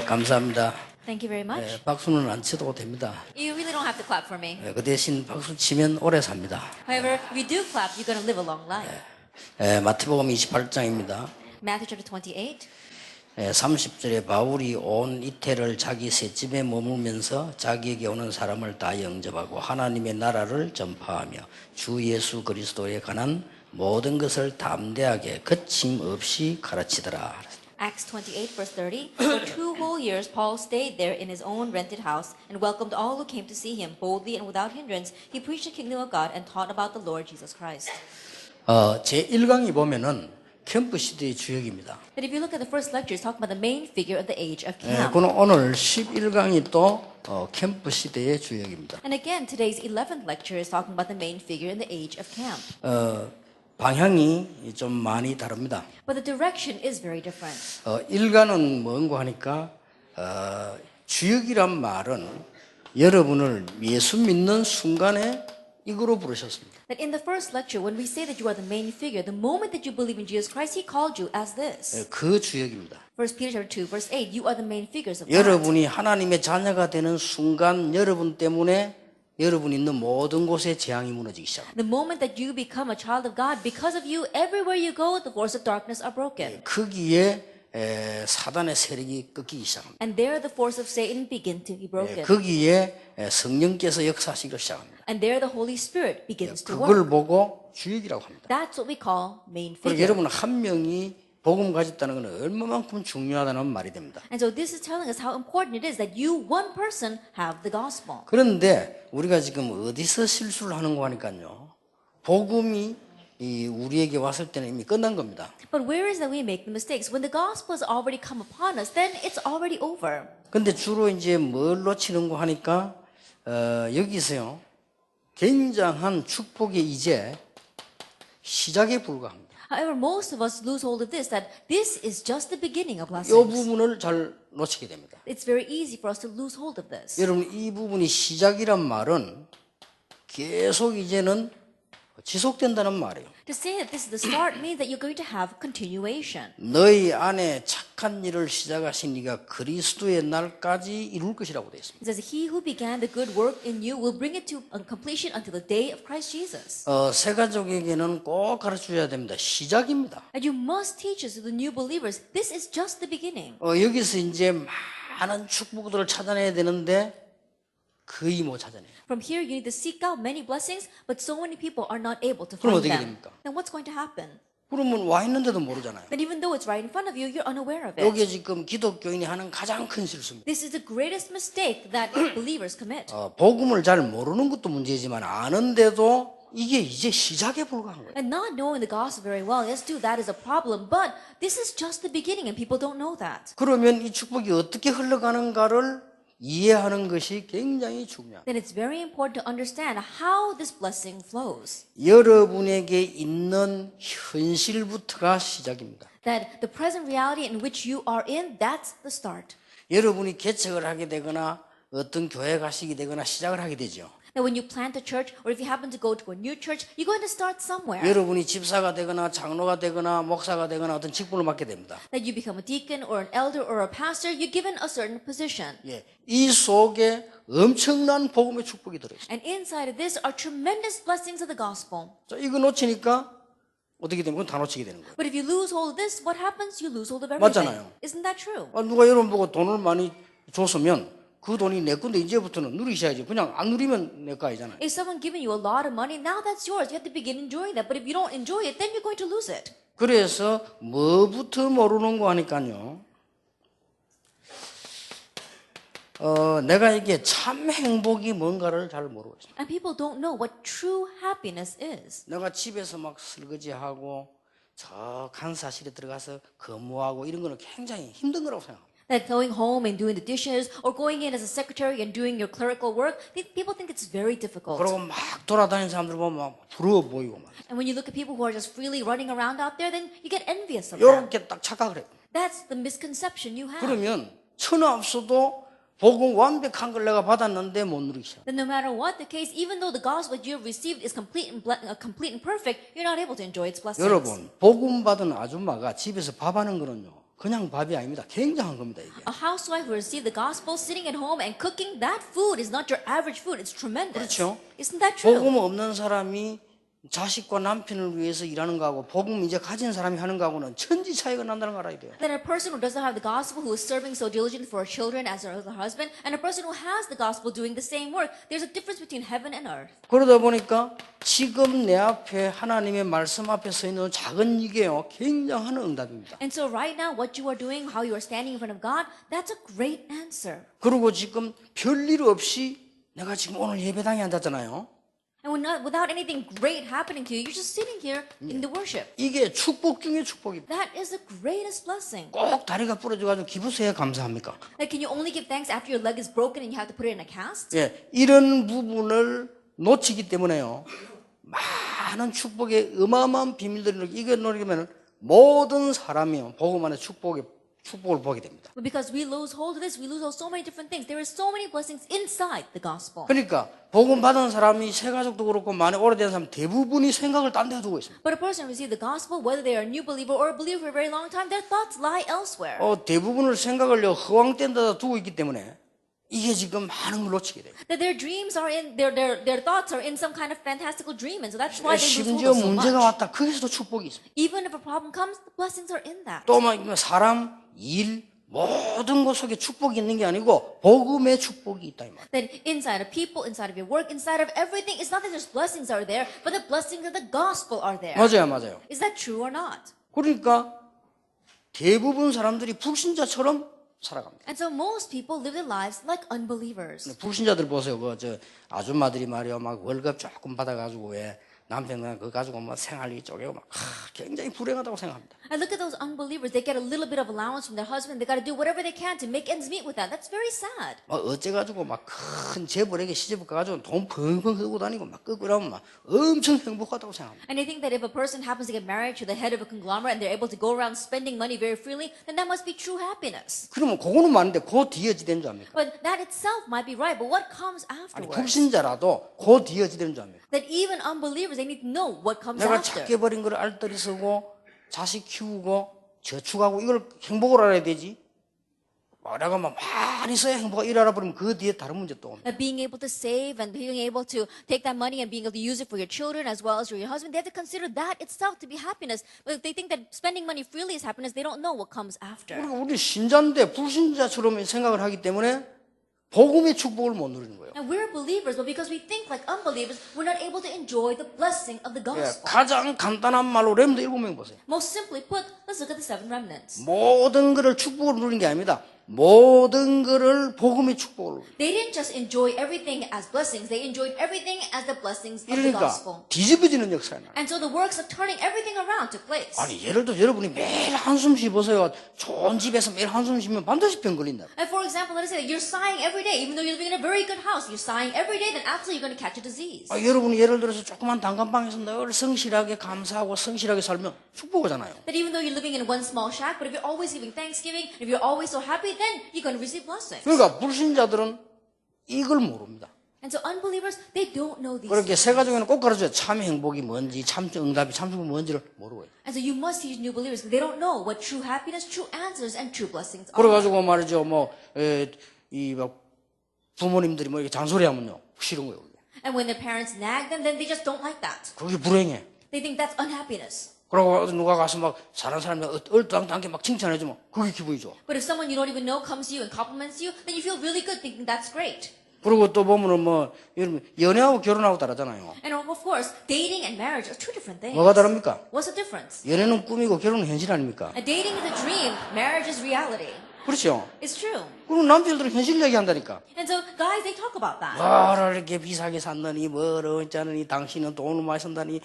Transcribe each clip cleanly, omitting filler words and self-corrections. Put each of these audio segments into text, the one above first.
감사합니다. Thank you very much. 네, 박수는 안 쳐도 됩니다. You really don't have to clap for me. 네, 그 대신 박수 치면 오래 삽니다. However, if you do clap, you're going to live a long life. 네, 마태복음 28장입니다. Matthew chapter 28. 30절에 바울이 온 이태를 자기 셋집에 머물면서 자기에게 오는 사람을 다 영접하고 하나님의 나라를 전파하며 주 예수 그리스도에 관한 모든 것을 담대하게 거침없이 가르치더라. Acts 28 verse 30. For 2 whole years Paul stayed there in his own rented house and welcomed all who came to see him boldly and without hindrance. He preached the kingdom of God and taught about the Lord Jesus Christ. 제 1강이 보면은 캠프 시대의 주역입니다. But if you look at the first lecture, it's talking about the main figure of the age of 네, camp. 그는 오늘 11강이 또 캠프 시대의 주역입니다. And again, today's 11th lecture is talking about the main figure in the age of camp. 방향이 좀 많이 다릅니다. But the direction is very different. 일가는 뭔고 하니까 주역이란 말은 여러분을 예수 믿는 순간에 이거로 부르셨습니다. That in the first lecture, when we say that you are the main figure, the moment that you believe in Jesus Christ, He called you as this. 그 주역입니다. 1 Peter chapter 2, verse 8, you are the main figures of God. 여러분이 하나님의 자녀가 되는 순간 여러분 때문에 여러분 있는 모든 곳에 재앙이 무너지기 시작합니다. The moment that you become a child of God, because of you, everywhere you go, the forces of darkness are broken. 거기에 사단의 세력이 꺾이기 시작합니다. And there the force of Satan begin to be broken. 거기에 성령께서 역사하시기 시작합니다. And there the Holy Spirit begins to 그걸 work. 보고 주역이라고 합니다. That's what we call main 그리고 figure. 여러분 한 명이 복음 가졌다는 것은 얼마만큼 중요하다는 말이 됩니다. And so this is telling us how important it is that you, one person, have the gospel. 그런데 우리가 지금 어디서 실수를 하는가 하니까요. 복음이 우리에게 왔을 때는 이미 끝난 겁니다. But where is that we make the mistakes? When the gospel has already come upon us, then it's already over. 근데 주로 이제 뭘 놓치는가 하니까 여기서요. 굉장한 축복의 이제 시작에 불과합니다. However, most of us lose hold of this, that this is just the beginning of 이 blessings. 부분을 잘 놓치게 됩니다. It's very easy for us to lose hold of this. 여러분 이 부분이 시작이란 말은 계속 이제는 지속된다는 말이에요. To say that this is the start means that you're going to have continuation. 너희 안에 착한 일을 시작하신 이가 그리스도의 날까지 이룰 것이라고 되어 있습니다. It says, He who began the good work in you will bring it to completion until the day of Christ Jesus. 새 가족에게는 꼭 가르쳐줘야 됩니다. 시작입니다. And you must teach us to the new believers, this is just the beginning. 여기서 이제 많은 축복들을 찾아내야 되는데 거의 못 찾아내요. From here, you need to seek out many blessings, but so many people are not able to 그럼 find 어떻게 them. 됩니까? Then what's going to happen? 그러면 와 있는데도 모르잖아요. Then even though it's right in front of you, you're unaware of it. 이게 지금 기독교인이 하는 가장 큰 실수입니다. This is the greatest mistake that believers commit. 복음을 잘 모르는 것도 문제지만 아는데도 이게 이제 시작에 불과한 거예요. And not knowing the gospel very well, yes, too, that is a problem. But this is just the beginning, and people don't know that. 그러면 이 축복이 어떻게 흘러가는가를 이해하는 것이 굉장히 중요합니다. Then it's very important to understand how this blessing flows. 여러분에게 있는 현실부터가 시작입니다. That the present reality in which you are in, that's the start. 여러분이 개척을 하게 되거나 어떤 교회 가시게 되거나 시작을 하게 되죠. That when you plant a church, or if you happen to go to a new church, you're going to start somewhere. 여러분이 집사가 되거나 장로가 되거나 목사가 되거나 어떤 직분을 맡게 됩니다. That you become a deacon or an elder or a pastor, you're given a certain position. 이 속에 엄청난 복음의 축복이 들어있어요. And inside of this are tremendous blessings of the gospel. 자, 이거 놓치니까 어떻게 되면 그건 다 놓치게 되는 거예요. But if you lose hold of this, what happens? You lose hold of everything. 맞잖아요. Isn't that true? 누가 여러분 보고 돈을 많이 줬으면 그 돈이 내 건데 이제부터는 누리셔야지. 그냥 안 누리면 내 거 아니잖아요. If someone giving you a lot of money, now that's yours. You have to begin enjoying that. But if you don't enjoy it, then you're going to lose it. 그래서 뭐부터 모르는 거 하니까요. 내가 이게 참 행복이 뭔가를 잘 모르고 있어요. And people don't know what true happiness is. 내가 집에서 막 설거지하고 저 간사실에 들어가서 근무하고 이런 거는 굉장히 힘든 거라고 생각합니다. That going home and doing the dishes or going in as a secretary and doing your clerical work, people think it's very difficult. 그리고 막 돌아다니는 사람들 보면 막 부러워 보이고 막. And when you look at people who are just freely running around out there, then you get envious of them. 이렇게 딱 착각을 해요. That's the misconception you have. 그러면 천하 없어도 복음 완벽한 걸 내가 받았는데 못 누리셔. Then no matter what the case, even though the gospel that you have received is complete and perfect, you're not able to enjoy its blessings. 여러분, 복음 받은 아줌마가 집에서 밥하는 거는요. 그냥 밥이 아닙니다. 굉장한 겁니다, 이게. A housewife who received the gospel sitting at home and cooking that food is not your average food. It's tremendous. 그렇죠. Isn't that true? 복음 없는 사람이 자식과 남편을 위해서 일하는 거하고 복음 이제 가진 사람이 하는 거하고는 천지 차이가 난다는 걸 알아야 돼요. That a person who doesn't have the gospel, who is serving so diligently for her children as her husband, and a person who has the gospel doing the same work, there's a difference between heaven and earth. 그러다 보니까 지금 내 앞에 하나님의 말씀 앞에 서 있는 작은 이게요, 굉장한 응답입니다. And so right now, what you are doing, how you are standing in front of God, that's a great answer. 그리고 지금 별일 없이 내가 지금 오늘 예배당에 앉았잖아요. And without anything great happening to you, you're just sitting here in the worship. 이게 축복 중에 축복입니다. That is the greatest blessing. 꼭 다리가 부러져가지고 기부서야 감사합니까? Like, can you only give thanks after your leg is broken and you have to put it in a cast? 예, 이런 부분을 놓치기 때문에요. 많은 축복의 어마어마한 비밀들을 이거 놓으면 모든 사람이요 복음 안에 축복을 보게 됩니다. But because we lose hold of this, we lose hold of so many different things. There are so many blessings inside the gospel. 그러니까 복음 받은 사람이 새 가족도 그렇고 많이 오래된 사람 대부분이 생각을 딴 데 두고 있습니다. But a person who receives the gospel, whether they are a new believer or a believer for a very long time, their thoughts lie elsewhere. 대부분을 생각을 허황된 데다 두고 있기 때문에 이게 지금 많은 걸 놓치게 돼요. That their dreams are in their thoughts are in some kind of fantastical dream, and so that's why they lose hold 심지어 of so 문제가 much. 왔다. 거기서도 축복이 있습니다. Even if a problem comes, the blessings are in that. 또 사람, 일, 모든 것 속에 축복이 있는 게 아니고 복음의 축복이 있다 이 말. That inside of people, inside of your work, inside of everything, it's not that just blessings are there, but the blessings of the gospel are there. 맞아요. Is that true or not? 그러니까 대부분 사람들이 불신자처럼 살아갑니다. And so most people live their lives like unbelievers. 불신자들 보세요. 아줌마들이 말이요, 막 월급 조금 받아가지고 남편은 그거 가지고 생활비 쪼개고 굉장히 불행하다고 생각합니다. I look at those unbelievers. They get a little bit of allowance from their husband. They got to do whatever they can to make ends meet with that. That's very sad. 어째가지고 큰 재벌에게 시집을 가가지고 돈 펑펑 쓰고 다니고 끄고 이러면 엄청 행복하다고 생각합니다. And I think that if a person happens to get married to the head of a conglomerate and they're able to go around spending money very freely, then that must be true happiness. 그러면 그거는 맞는데 그 뒤에 어찌 되는 줄 압니까? But that itself might be right. But what comes 아니 afterwards? 불신자라도 그 뒤에 어찌 되는 줄 압니까? That even unbelievers, they need to know what comes 내가 after. 작게 버린 걸 알뜰히 쓰고 자식 키우고 저축하고 이걸 행복을 알아야 되지. 내가 많이 써야 행복하 일 알아버리면 그 뒤에 다른 문제 또 옵니다. That being able to save and being able to take that money and being able to use it for your children as well as for your husband, they have to consider that itself to be happiness. But if they think that spending money freely is happiness, they don't know what comes after. 그리고 우리 신자인데 불신자처럼 생각을 하기 때문에 복음의 축복을 못 누리는 거예요. And we're believers, but because we think like unbelievers, we're not able to enjoy the blessing of the gospel. 가장 간단한 말로 렘드 7명 보세요. Most simply put, let's look at the 7 remnants. 모든 것을 축복을 누리는 게 아닙니다. 모든 것을 복음의 축복으로. They didn't just enjoy everything as blessings, they enjoyed everything as the blessings of the 그러니까 gospel. 뒤집어지는 역사가 나요. And so the works of turning everything around took place. 아니 예를 들어 여러분이 매일 한숨 쉬보세요. 좋은 집에서 매일 한숨 쉬면 반드시 병 걸린다. And for example, let us say that you're sighing every day, even though you're living in a very good house, you're sighing every day, then absolutely you're going to catch a disease. 여러분이 예를 들어서 조그만 단칸방에서 늘 성실하게 감사하고 성실하게 살면 축복하잖아요. That even though you're living in one small shack, but if you're always giving thanksgiving, if you're always so happy, then you're going to receive blessings. 그러니까 불신자들은 이걸 모릅니다. And so unbelievers, they don't know these 그렇게 things. 세 가족에는 꼭 가르쳐요. 참 행복이 뭔지, 참 응답이 참 축복이 뭔지를 모르고 있어요. And so you must teach new believers. They don't know what true happiness, true answers, and true blessings are. 그래가지고 말이죠. 부모님들이 이렇게 잔소리하면요. 싫은 거예요. And when their parents nag them, then they just don't like that. 그게 불행해. They think that's unhappiness. 그러고 누가 가서 사는 사람이 얼떨당게 칭찬해주면 그게 기분이 좋아. But if someone you don't even know comes to you and compliments you, then you feel really good thinking that's great. 그리고 또 보면은 여러분 연애하고 결혼하고 다르잖아요. And of course, dating and marriage are two different things. 뭐가 다릅니까? What's the difference? 연애는 꿈이고 결혼은 현실 아닙니까? Dating is a dream, marriage is reality. 그렇죠. It's true. 그럼 남편들은 현실 얘기한다니까. And so guys, they talk about that. 뭐를 이렇게 비싸게 샀느니 뭐를 어쩌느니 당신은 돈을 많이 쓴다니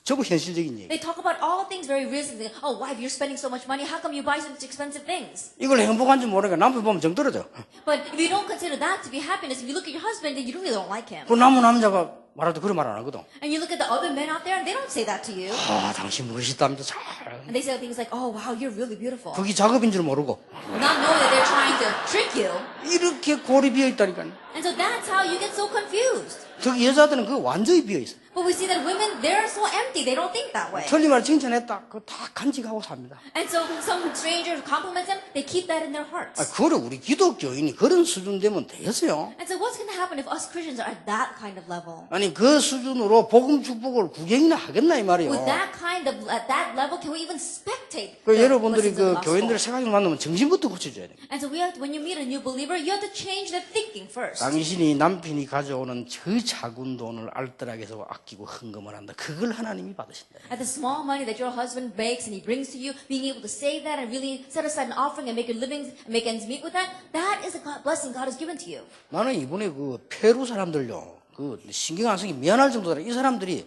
전부 현실적인 얘기. They talk about all things very realistically. Oh, wife, you're spending so much money. How come you buy such expensive things? 이걸 행복한지 모르니까 남편 보면 정 떨어져. But if you don't consider that to be happiness, if you look at your husband, then you really don't like him. 그 남은 남자가 말할 때 그런 말 안 하거든. And you look at the other men out there and they don't say that to you. 당신 멋있답니다. 잘. And they say things like, oh wow, you're really beautiful. 그게 작업인 줄 모르고 Not knowing that they're trying to trick you. 이렇게 골이 비어 있다니까요. And so that's how you get so confused. 저기 여자들은 그 완전히 비어 있어. But we see that women, they're so empty. They don't think that way. 틀린 말 칭찬했다. 그거 다 간직하고 삽니다. And so some stranger compliments them, they keep that in their hearts. 그거를 우리 기독교인이 그런 수준 되면 되겠어요? And so what's going to happen if us Christians are at that kind of level? 아니 그 수준으로 복음 축복을 구경이나 하겠나 이 말이요. With that kind of, at that level, can we even spectate 그 the 여러분들이 blessings of 그 the 교인들 gospel? 생각을 만나면 정신부터 고쳐줘야 돼. And so we have, when you meet a new believer, you have to change their thinking first. 당신이 남편이 가져오는 저 작은 돈을 알뜰하게 해서 아끼고 헌금을 한다. 그걸 하나님이 받으신다. At the small money that your husband makes and he brings to you, being able to save that and really set aside an offering and make your livings and make ends meet with that, that is a blessing God has given to you. 나는 이번에 그 페루 사람들요, 그 신경 안 쓰기 미안할 정도라 이 사람들이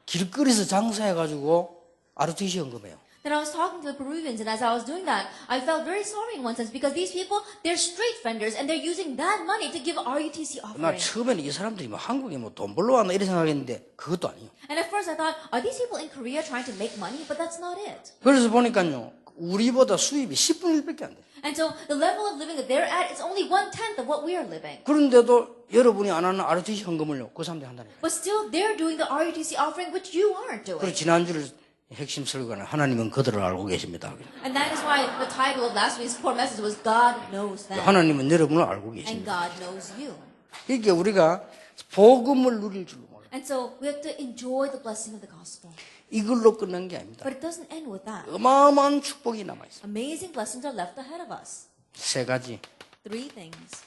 길거리에서 장사해가지고 ROTC 헌금해요. Then I was talking to the Peruvians, and as I was doing that, I felt very sorry in one sense because these people, they're street vendors and they're using that money to give RUTC 나 offering. 처음에는 이 사람들이 뭐 한국에 뭐 돈 벌러 왔나 이렇게 생각했는데 그것도 아니에요. And at first I thought, are these people in Korea trying to make money? But that's not it. 그래서 보니까요, 우리보다 수입이 10분의 1밖에 안 돼. And so the level of living that they're at is only 1/10 of what we are living. 그런데도 여러분이 안 하는 ROTC 헌금을요, 그 사람들이 한다니까. But still, they're doing the RUTC offering, which you aren't doing. 그리고 지난주를 핵심 설교는 하나님은 그들을 알고 계십니다. And that is why the title of last week's core message was God knows them. 하나님은 여러분을 알고 And 계십니다. God knows you. 이게 우리가 복음을 누릴 줄 몰라. And so we have to enjoy the blessing of the gospel. 이걸로 끝난 게 아닙니다. But it doesn't end with that. 어마어마한 축복이 남아있어요. Amazing blessings are left ahead of us. 세 가지. 3 things.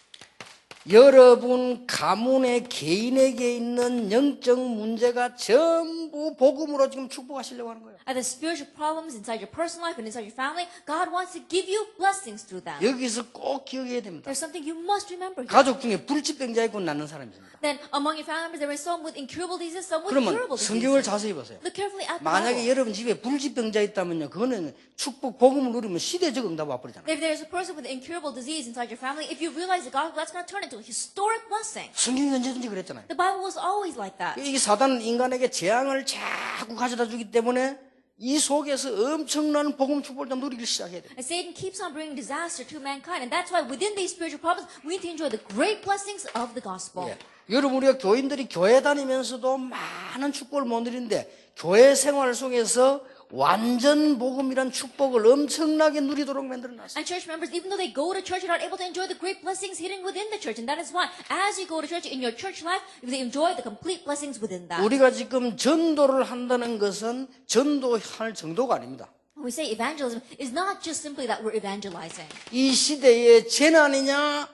여러분 가문의 개인에게 있는 영적 문제가 전부 복음으로 지금 축복하시려고 하는 거예요. At the spiritual problems inside your personal life and inside your family, God wants to give you blessings through them. 여기서 꼭 기억해야 됩니다. There's something you must remember here. 가족 중에 불치병자 있고 낳는 사람이 있습니다. Then among your family members, there is some with incurable diseases, some with 그러면 curable 성경을 diseases. 자세히 보세요. Look carefully at the 만약에 Bible. 여러분 집에 불치병자 있다면요, 그거는 축복 복음을 누리면 시대적 응답 와버리잖아요. If there's a person with incurable disease inside your family, if you realize the gospel, that's going to turn into a historic blessing. 성경이 언제든지 그랬잖아요. The Bible was always like that. 이게 사단은 인간에게 재앙을 자꾸 가져다 주기 때문에 이 속에서 엄청난 복음 축복을 좀 누리기 시작해야 돼요. And Satan keeps on bringing disaster to mankind, and that's why within these spiritual problems, we need to enjoy the great blessings of the gospel. 예. 여러분 우리가 교인들이 교회 다니면서도 많은 축복을 못 누리는데 교회 생활 속에서 완전 복음이란 축복을 엄청나게 누리도록 만들어놨어요. And church members, even though they go to church, are not able to enjoy the great blessings hidden within the church. And that is why, as you go to church in your church life, they enjoy the complete blessings within that. 우리가 지금 전도를 한다는 것은 전도할 정도가 아닙니다. When we say evangelism, it's not just simply that we're evangelizing. 이 시대의 재난이냐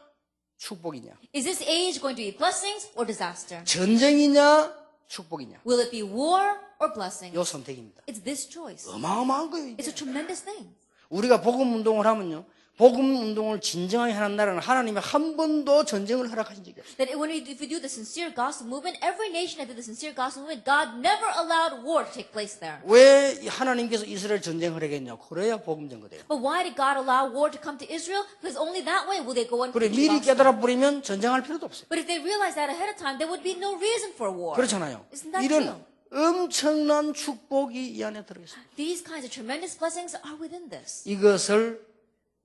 축복이냐, Is this age going to be blessings or disaster? 전쟁이냐 축복이냐, Will it be war or blessing? 요 선택입니다. It's this choice. 어마어마한 거예요. It's 이게. a tremendous thing. 우리가 복음 운동을 하면요, 복음 운동을 진정하게 하는 나라는 하나님이 한 번도 전쟁을 허락하신 적이 없어요. That if we do the sincere gospel movement, every nation that did the sincere gospel movement, God never allowed war to take place there. 왜 하나님께서 이스라엘 전쟁을 하겠냐? 그래야 복음 전거돼요. But why did God allow war to come to Israel? Because only that way will they go and 그래 preach the 미리 gospel. 깨달아 버리면 전쟁할 필요도 없어요. But if they realized that ahead of time, there would be no reason for war. 그렇잖아요. Isn't that 이런 true? 엄청난 축복이 이 안에 들어 있습니다. These kinds of tremendous blessings are within this. 이것을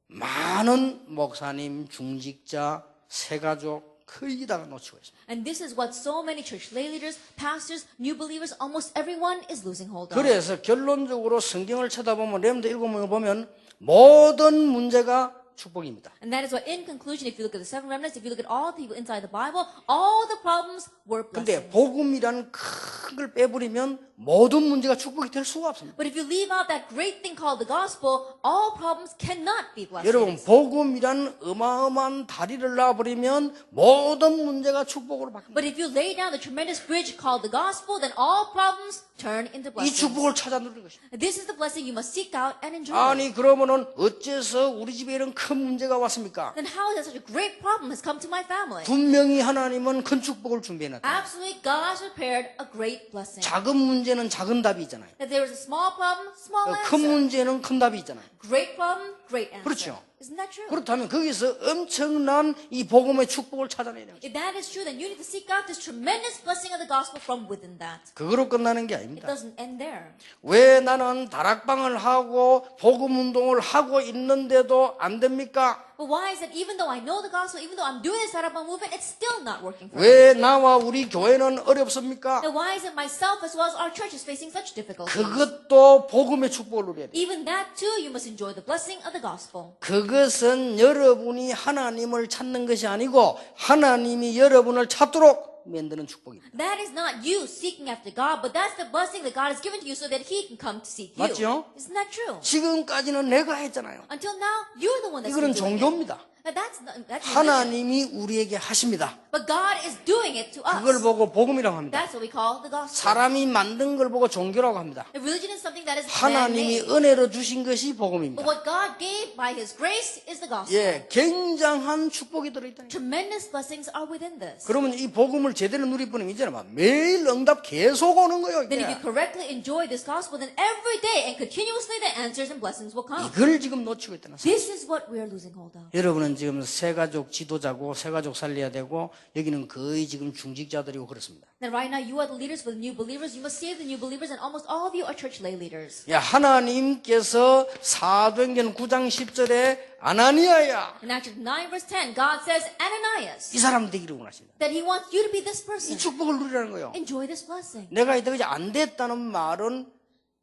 많은 목사님, 중직자, 새가족 거의 다 놓치고 있습니다. And this is what so many church lay leaders, pastors, new believers, almost everyone is losing hold of. 그래서 결론적으로 성경을 쳐다보면 렘드 읽어보면 보면 모든 문제가 축복입니다. And that is why, in conclusion, if you look at the seven remnants, if you look at all the people inside the Bible, all the problems were 근데 blessings. 복음이라는 큰 걸 빼버리면 모든 문제가 축복이 될 수가 없습니다. But if you leave out that great thing called the gospel, all problems cannot be 여러분 blessings. 복음이란 어마어마한 다리를 놔버리면 모든 문제가 축복으로 바뀝니다. But if you lay down the tremendous bridge called the gospel, then all problems turn into 이 blessings. 축복을 찾아 누리는 것입니다. This is the blessing you must seek out and enjoy. 아니 그러면은 어째서 우리 집에 이런 큰 문제가 왔습니까? Then how is that such a great problem has come to my family? 분명히 하나님은 큰 축복을 준비해놨다. Absolutely, God has prepared a great blessing. 작은 문제는 작은 답이 있잖아요. That there is a small problem, small 큰 answer. 문제는 큰 답이 있잖아요. Great problem, great answer. 그렇죠. Isn't that true? 그렇다면 거기서 엄청난 이 복음의 축복을 찾아내야 돼요. If that is true, then you need to seek out this tremendous blessing of the gospel from within that. 그거로 끝나는 게 It 아닙니다. doesn't end there. 왜 나는 다락방을 하고 복음 운동을 하고 있는데도 안 됩니까? But why is it even though I know the gospel, even though I'm doing this Sarabang movement, it's still not working for me? 왜 나와 우리 교회는 어렵습니까? Then why is it myself as well as our church is facing such difficulties? 그것도 복음의 축복을 누려야 돼요. Even that too, you must enjoy the blessing of the gospel. 그것은 여러분이 하나님을 찾는 것이 아니고 하나님이 여러분을 찾도록 만드는 축복입니다. That is not you seeking after God, but that's the blessing that God has given to you so that He can come to seek you. 맞죠? Isn't that true? 지금까지는 내가 했잖아요. Until now, you're the one that's 이거는 been doing it. 종교입니다. But that's religion. 하나님이 우리에게 하십니다. But God is doing it to us. 그걸 보고 복음이라고 합니다. That's what we call the gospel. 사람이 만든 걸 보고 종교라고 합니다. The religion is something that is 하나님이 man-made. 은혜로 주신 것이 But 복음입니다. what God gave by His grace is the gospel. 예, 굉장한 축복이 들어있다. Tremendous blessings are within this. 그러면 이 복음을 제대로 누릴 뿐이면 이제는 막 매일 응답 계속 오는 거예요. Then if you 이게. correctly enjoy this gospel, then every day and continuously the answers and blessings will come. 이걸 지금 놓치고 있다는 사실. This is what we are losing hold of. 여러분은 지금 새가족 지도자고 새가족 살려야 되고 여기는 거의 지금 중직자들이고 그렇습니다. Then right now you are the leaders for the new believers. You must save the new believers, and almost all of you are church lay leaders. 야, 하나님께서 사도행전 9장 10절에 아나니아야 In Acts 9 verse 10, God says, Ananias, 이 사람 되기를 원하십니다. that He wants you to be this 이 person. 축복을 누리라는 거예요. Enjoy this blessing. 내가 이때까지 안 됐다는 말은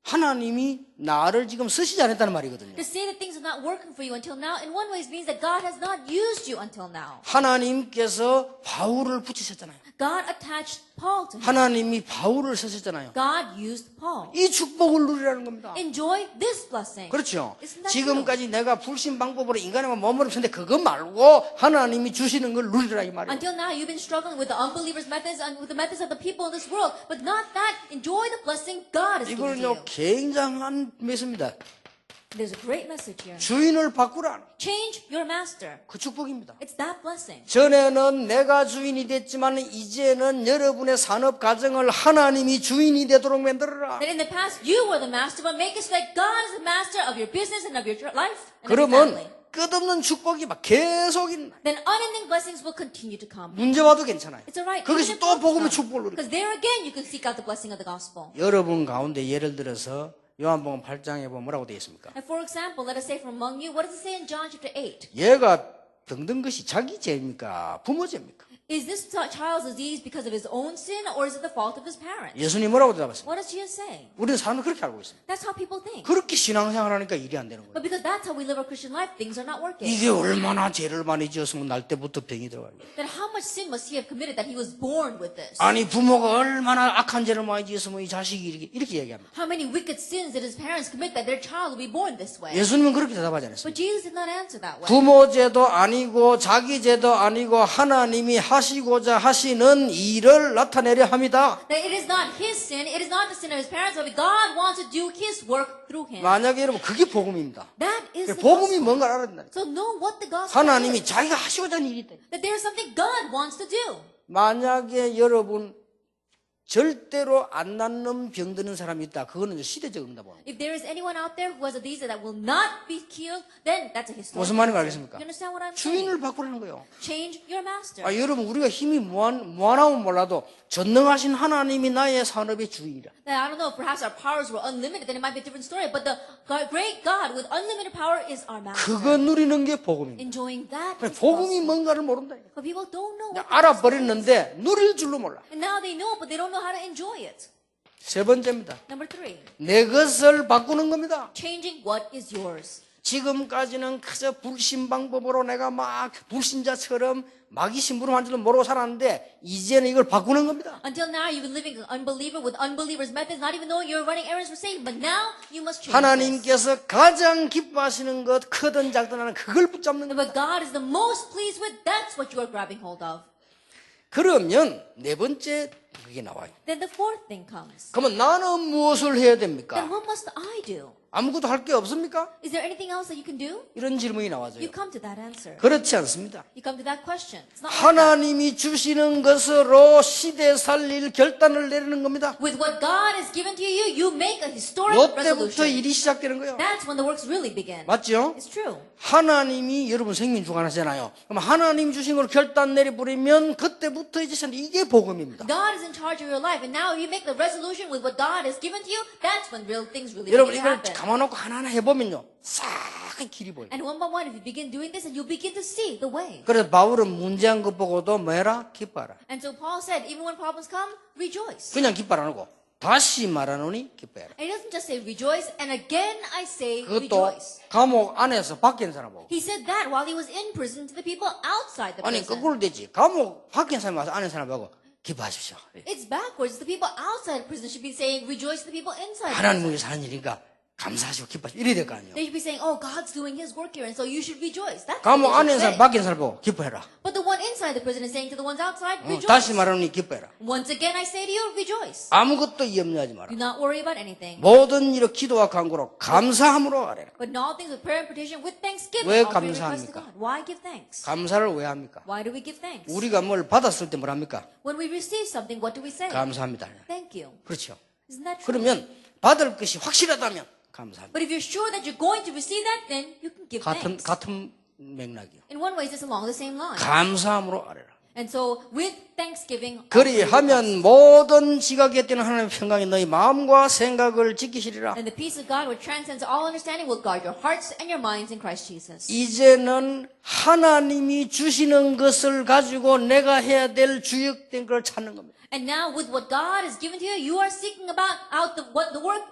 하나님이 나를 지금 쓰시지 않았다는 말이거든요. To say that things are not working for you until now, in one way, means that God has not used you until now. 하나님께서 바울을 붙이셨잖아요. God attached Paul to him. 하나님이 바울을 쓰셨잖아요. God used Paul. 이 축복을 누리라는 겁니다. Enjoy this blessing. 그렇죠. Isn't that 지금까지 내가 불신 방법으로 인간의 몸으로 썼는데 그거 말고 하나님이 주시는 걸 누리라 이 말이에요. Until now, you've been struggling with the unbelievers' methods and with the methods of the people in this world, but not that. Enjoy the blessing God has given to you. 이거는요 굉장한 메시입니다. There's a great message here. 주인을 바꾸라. Change your master. 그 축복입니다. It's that blessing. 전에는 내가 주인이 됐지만 이제는 여러분의 산업 가정을 하나님이 주인이 되도록 만들어라. That in the past you were the master, but make it so that God is the master of your business and of your life and of your 그러면 family. 끝없는 축복이 막 계속 있는. Then unending blessings will continue to come. 문제 와도 괜찮아요. It's alright. 거기서 또 복음의 축복을 누리고. Because there again you can seek out the blessing of the gospel. 여러분 가운데 예를 들어서 요한복음 8장에 보면 뭐라고 되어 있습니까? And for example, let us say from among you, what does it say in John chapter 8? 얘가 병든 것이 자기 죄입니까? 부모 죄입니까? Is this child's disease because of his own sin or is it the fault of his parents? 예수님 뭐라고 대답했습니까? What does Jesus say? 우리는 사람은 그렇게 알고 있습니다. That's how people think. 그렇게 신앙생활 하니까 일이 안 되는 거예요. But because that's how we live our Christian life, things are not working. 이게 얼마나 죄를 많이 지었으면 날 때부터 병이 들어가요. Then how much sin must he have committed that he was born with this? 아니 부모가 얼마나 악한 죄를 많이 지었으면 이 자식이 이렇게 얘기합니다. How many wicked sins did his parents commit that their child will be born this way? 예수님은 그렇게 대답하지 않았습니다. But Jesus did not answer that way. 부모 죄도 아니고 자기 죄도 아니고 하나님이 하시고자 하시는 일을 나타내려 합니다. That it is not his sin, it is not the sin of his parents, but God wants to do his work through him. 만약에 여러분 그게 복음입니다. That is the 복음이 gospel. 뭔가를 알아야 된다. So know what the gospel 하나님이 is. 자기가 하시고자 하는 일이 있다. That there is something God wants to do. 만약에 여러분 절대로 안 낫는 병 드는 사람이 있다. 그거는 시대적 응답이에요. If there is anyone out there who has a disease that will not be healed, then that's a historical. 무슨 말인지 알겠습니까? You understand what I'm saying? 주인을 바꾸라는 거예요. Change your master. 아, 여러분 우리가 힘이 무한하면 몰라도 전능하신 하나님이 나의 산업의 주인이라. Now, I don't know if perhaps our powers were unlimited, then it might be a different story. But the great God with unlimited power is our master. 그거 누리는 게 복음입니다. Enjoying that is 복음이 gospel. 뭔가를 모른다. But people don't know what the gospel is. 알아버렸는데 누릴 줄로 몰라. And now they know, but they don't know how to enjoy it. 세 번째입니다. Number 3, 내 것을 바꾸는 겁니다. changing what is yours. 지금까지는 그저 불신 방법으로 내가 막 불신자처럼 마귀 심부름한 줄도 모르고 살았는데 이제는 이걸 바꾸는 겁니다. Until now, you've been living an unbeliever with unbelievers' methods, not even knowing you're running errands for Satan. But now, you must change this. 하나님께서 가장 기뻐하시는 것 크든 작든 하는 그걸 붙잡는 겁니다. But God is the most pleased with, that's what you are grabbing hold of. 그러면 네 번째 그게 나와요. Then the fourth thing comes. 그러면 나는 무엇을 해야 됩니까? Then what must I do? 아무것도 할 게 없습니까? Is there anything else that you can do? 이런 질문이 나와서요. You come to that answer. 그렇지 않습니다. You come to that question. It's not like that. 하나님이 주시는 것으로 시대 살릴 결단을 내리는 겁니다. With what God has given to you, you make a historic 이때부터 resolution. 일이 시작되는 거예요. That's when the works really begin. 맞죠? It's true. 하나님이 여러분 생명 주관하잖아요. 그럼 하나님 주신 걸 결단 내려버리면 그때부터 이제 이게 복음입니다. God is in charge of your life, and now if you make the resolution with what God has given to you, that's when real things really 여러분 begin to 이걸 happen. 감아놓고 하나하나 해보면요. 싹 길이 보여요. And one by one, if you begin doing this, and you'll begin to see the way. 그래서 바울은 문제한 것 보고도 뭐해라? 기뻐하라. And so Paul said, even when problems come, rejoice. 그냥 기뻐 안 하고 다시 말하노니 기뻐해라. And he doesn't just say rejoice, and again I say 그것도 rejoice. 감옥 안에서 밖에 있는 사람하고. He said that while he was in prison to the people outside the 아니 prison. 거꾸로 되지. 감옥 밖에 있는 사람이 와서 안에 있는 사람하고 기뻐하십시오. It's backwards. The people outside prison should be saying rejoice to the people inside 하나님 prison. 위해서 하는 일이니까 감사하시고 기뻐하시고 이래야 될 거 아니에요. They should be saying, oh, God's doing his work here, and so you should rejoice. That's what 감옥 they 안에 should 있는 사람 say. 밖에 있는 사람 보고 기뻐해라. But the one inside the prison is saying to the ones outside, rejoice. 다시 말하노니 기뻐해라. Once again, I say to you, rejoice. 아무것도 염려하지 마라. Do not worry about anything. 모든 일을 기도와 간구로 감사함으로 하래라. But in all things with prayer and petition, with thanksgiving, 왜 offer your requests to 감사합니까? God. Why give thanks? 감사를 왜 합니까? Why do we give thanks? 우리가 뭘 받았을 때 뭘 합니까? When we receive something, what do we say? 감사합니다. Thank you. 그렇죠. Isn't that true? 그러면 받을 것이 확실하다면 감사합니다. But if you're sure that you're going to receive that, then you can give thanks. 같은 맥락이요. In one way, it's along the same line. 감사함으로 아래라. And so, with thanksgiving, 그리하면 모든 지각에 뛰는 하나님의 평강이 너희 마음과 생각을 지키시리라. and the peace of God, which transcends all understanding, will guard your hearts and your minds in Christ Jesus. 이제는 하나님이 주시는 것을 가지고 내가 해야 될 주역된 걸 찾는 겁니다. And now, with what God has given to you, you are seeking out the work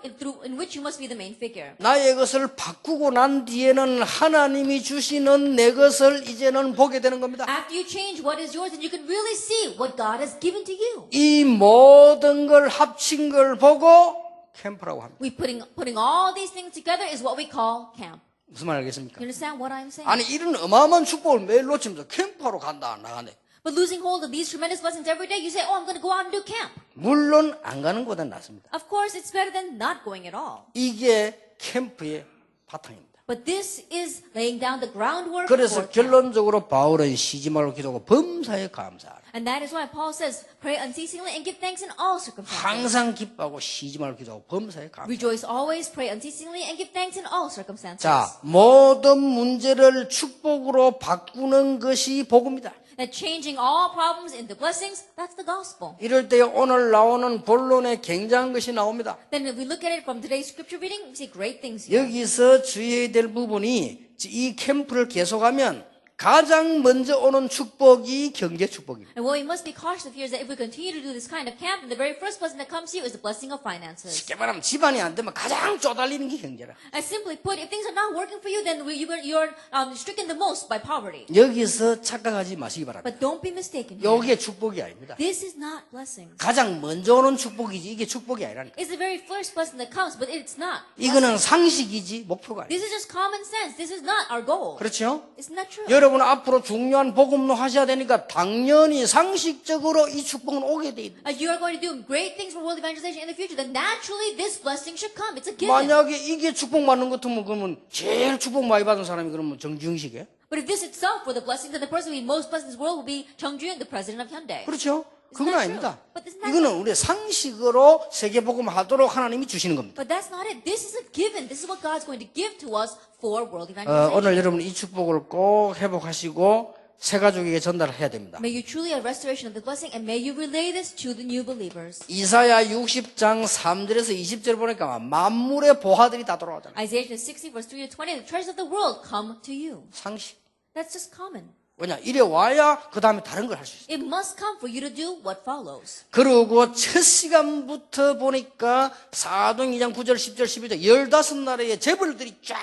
in which you must be the main figure. 나의 것을 바꾸고 난 뒤에는 하나님이 주시는 내 것을 이제는 보게 되는 겁니다. After you change what is yours, then you can really see what God has given to you. 이 모든 걸 합친 걸 보고 캠프라고 합니다. Putting all these things together is what we call camp. 무슨 말 알겠습니까? You understand what I'm saying? 아니 이런 어마어마한 축복을 매일 놓치면서 캠프하러 간다 나가네. But losing hold of these tremendous blessings every day, you say, oh, I'm going to go out and do camp. 물론 안 가는 것보다 낫습니다. Of course, it's better than not going at all. 이게 캠프의 바탕입니다. But this is laying down the groundwork 그래서 for camp. 결론적으로 바울은 쉬지 말고 기도하고 범사에 감사하라. And that is why Paul says, pray unceasingly and give thanks in all circumstances. 항상 기뻐하고 쉬지 말고 기도하고 범사에 감사하라. Rejoice always, pray unceasingly, and give thanks in all circumstances. 자, 모든 문제를 축복으로 바꾸는 것이 복음이다. That changing all problems into blessings, that's the gospel. 이럴 때 오늘 나오는 본론에 굉장한 것이 나옵니다. Then if we look at it from today's scripture reading, we see great things here. 여기서 주의해야 될 부분이 이 캠프를 계속하면 가장 먼저 오는 축복이 경제 축복입니다. And what we must be cautious of here is that if we continue to do this kind of camp, then the very first blessing that comes to you is the blessing of finances. 쉽게 말하면 집안이 안 되면 가장 쪼달리는 게 경제라. And simply put, if things are not working for you, then you're stricken the most by poverty. 여기서 착각하지 마시기 바랍니다. But don't be mistaken here. 이게 축복이 아닙니다. This is not blessings. 가장 먼저 오는 축복이지 이게 축복이 아니라니까. It's the very first blessing that comes, but it's not. 이거는 상식이지 목표가 아니에요. This is just common sense. This is not our goal. 그렇죠? Isn't that true? 여러분 앞으로 중요한 복음로 하셔야 되니까 당연히 상식적으로 이 축복은 오게 돼 있다. You are going to do great things for world evangelization in the future, then naturally this blessing should come. It's a given. 만약에 이게 축복 받는 것 같으면 그러면 제일 축복 많이 받은 사람이 그러면 정주영식이에요? But if this itself were the blessing, then the person who would be most blessed in this world would be Chung Ju-yoon, the president of Hyundai. 그렇죠? 그건 that 아닙니다. true? But isn't that 이거는 우리 상식으로 세계복음 하도록 하나님이 주시는 겁니다. But that's not it. This is a given. This is what God's going to give to us for world evangelization. 오늘 여러분 이 축복을 꼭 회복하시고 새 가족에게 전달해야 됩니다. May you truly have restoration of the blessing, and may you relay this to the new believers. 이사야 60장 3절에서 20절 보니까 만물의 보화들이 다 돌아오잖아요. Isaiah 60 verse 3 to 20, the treasures of the world come to you. 상식. That's just common. 왜냐? 이래 와야 그 다음에 다른 걸 할 수 있어요. It must come for you to do what follows. 그리고 첫 시간부터 보니까 사도행 2장 9절, 10절, 11절 15나라의 재벌들이 쫙.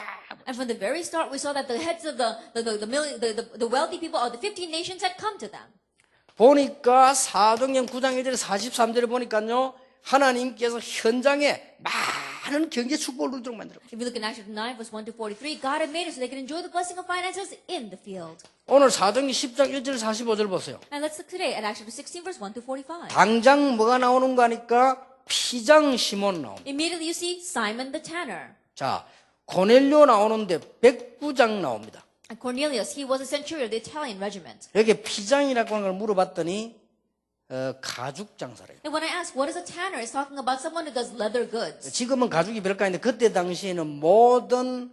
And from the very start, we saw that the heads of the wealthy people of the 15 nations had come to them. 보니까 사도행 9장 1절 43절에 보니까요. 하나님께서 현장에 많은 경제 축복을 누리도록 만들었고 If you look in Acts 9, verse 1 to 43, God had made it so they could enjoy the blessing of finances in the field. 오늘 사도행전 10장 1절 45절 보세요. And let's look today at Acts 16, verse 1 to 45. 당장 뭐가 나오는가 하니까 피장 시몬 나옵니다. Immediately you see Simon the tanner. 자, 고넬료 나오는데 백부장 나옵니다. And Cornelius, he was a centurion of the Italian regiment. 여기 피장이라고 하는 걸 물어봤더니 가죽 장사래요. And when I asked, what is a tanner? It's talking about someone who does leather goods. 지금은 가죽이 별가인데 그때 당시에는 모든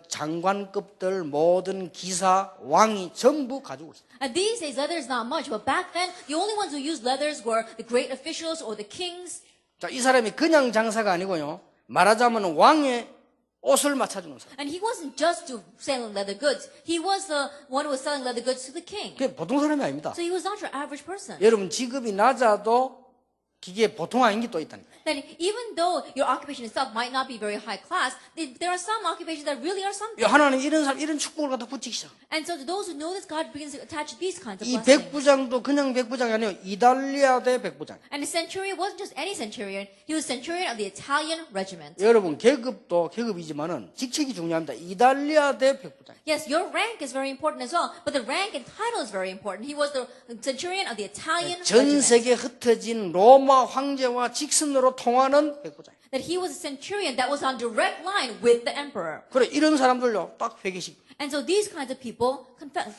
장관급들, 모든 기사, 왕이 전부 가죽을 썼어요. And these days, leather is not much, but back then, the only ones who used leathers were the great officials or the kings. 자, 이 사람이 그냥 장사가 아니고요. 말하자면 왕의 옷을 맞춰주는 사람. And he wasn't just to selling leather goods. He was the one who was selling leather goods to the king. 그게 보통 사람이 아닙니다. So he was not your average person. 여러분 직업이 낮아도 기계 보통 아닌 게 또 있다니까. That even though your occupation itself might not be very high class, there are some occupations that really are something. 하나님 이런 사람 이런 축복을 갖다 붙이기 시작. And so to those who know this, God begins to attach these kinds of 이 blessings. 백부장도 그냥 백부장이 아니에요. 이탈리아 대 백부장. And the centurion wasn't just any centurion. He was centurion of the Italian regiment. 여러분 계급도 계급이지만은 직책이 중요합니다. 이탈리아 대 백부장. Yes, your rank is very important as well, but the rank and title is very important. He was the centurion of the Italian 전 regiment. 세계 흩어진 로마 황제와 직선으로 통하는 백부장. That he was a centurion that was on direct line with the emperor. 그래 이런 사람들요 딱 회개식. And so these kinds of people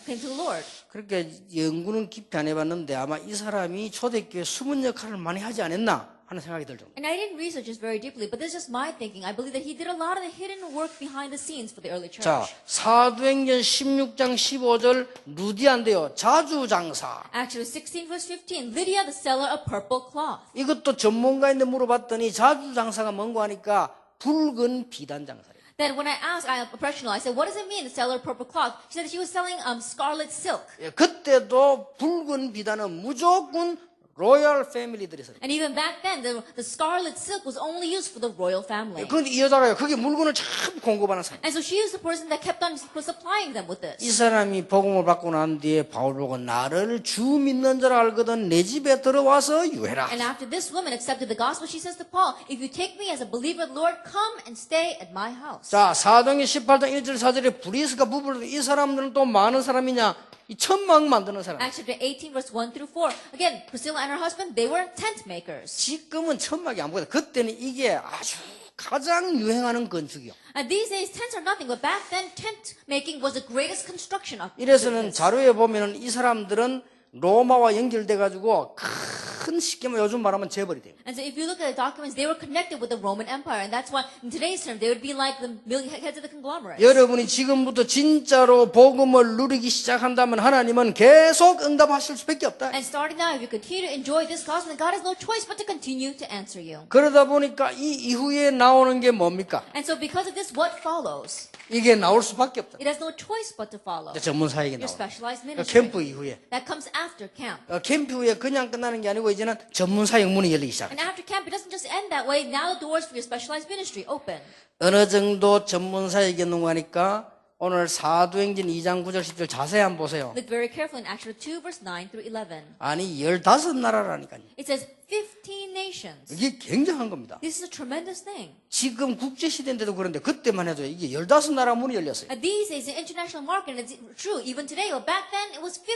came to the Lord. 그렇게 연구는 깊이 안 해봤는데 아마 이 사람이 초대교회 숨은 역할을 많이 하지 않았나 하는 생각이 들 정도. And I didn't research this very deeply, but this is just my thinking. I believe that he did a lot of the hidden work behind the scenes for the early church. 자, 사도행전 16장 15절 루디안데요. 자주장사. Acts 16 verse 15, Lydia, the seller of purple cloth. 이것도 전문가인데 물어봤더니 자주장사가 뭔고 하니까 붉은 비단 장사래요. Then when I asked a professional, I said, what does it mean, the seller of purple cloth? She said that she was selling scarlet silk. 예, 그때도 붉은 비단은 무조건 로얄 패밀리들이 썼어요. And even back then, the scarlet silk was only used for the royal family. 그런데 이 여자가요, 그게 물건을 참 공급하는 사람. And so she was the person that kept on supplying them with 이 this. 사람이 복음을 받고 난 뒤에 바울 보고 나를 주 믿는 자라 알거든 내 집에 들어와서 유해라. And after this woman accepted the gospel, she says to Paul, if you take me as a believer of the Lord, come and stay at my house. 자, 사도행전 18장 1절 4절에 브리스가 부부를 이 사람들은 또 많은 사람이냐? 이 천막 만드는 사람. Acts chapter 18 verse 1 through 4. Again, Priscilla and her husband, they were tent makers. 지금은 천막이 안 보여. 그때는 이게 아주 가장 유행하는 건축이요. And these days, tents are nothing, but back then, tent making was the greatest construction of 이래서는 business. 자료에 보면은 이 사람들은 로마와 연결돼 가지고 큰 쉽게 요즘 말하면 재벌이 돼요. And so if you look at the documents, they were connected with the Roman Empire. And that's why, in today's term, they would be like the heads of the conglomerates. 여러분이 지금부터 진짜로 복음을 누리기 시작한다면 하나님은 계속 응답하실 수밖에 없다. And starting now, if you continue to enjoy this gospel, then God has no choice but to continue to answer you. 그러다 보니까 이 이후에 나오는 게 뭡니까? And so because of this, what follows? 이게 나올 수밖에 없다. It has no choice but to follow. 전문 사역이 Your 나와. specialized ministry. 캠프 이후에. That comes after camp. 캠프 후에 그냥 끝나는 게 아니고 이제는 전문 사역 문이 열리기 시작. And after camp, it doesn't just end that way. Now the doors for your specialized ministry open. 어느 정도 전문 사역이 있는가 하니까 오늘 사도행전 2장 9절 10절 자세히 한번 보세요. Look very carefully in Acts 2 verse 9 through 11. 아니 15나라라니까요. It says 15 nations. 이게 굉장한 겁니다. This is a tremendous thing. 지금 국제시대인데도 그런데 그때만 해도 이게 15나라 문이 열렸어요. These days, in international market, and it's true even today, but back then it was 15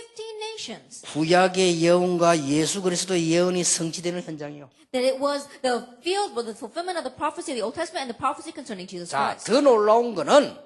nations. 구약의 예언과 예수 그리스도의 예언이 성취되는 현장이요. That it was the field with the fulfillment of the prophecy of the Old Testament and the prophecy concerning Jesus 자, Christ. 더 놀라운 거는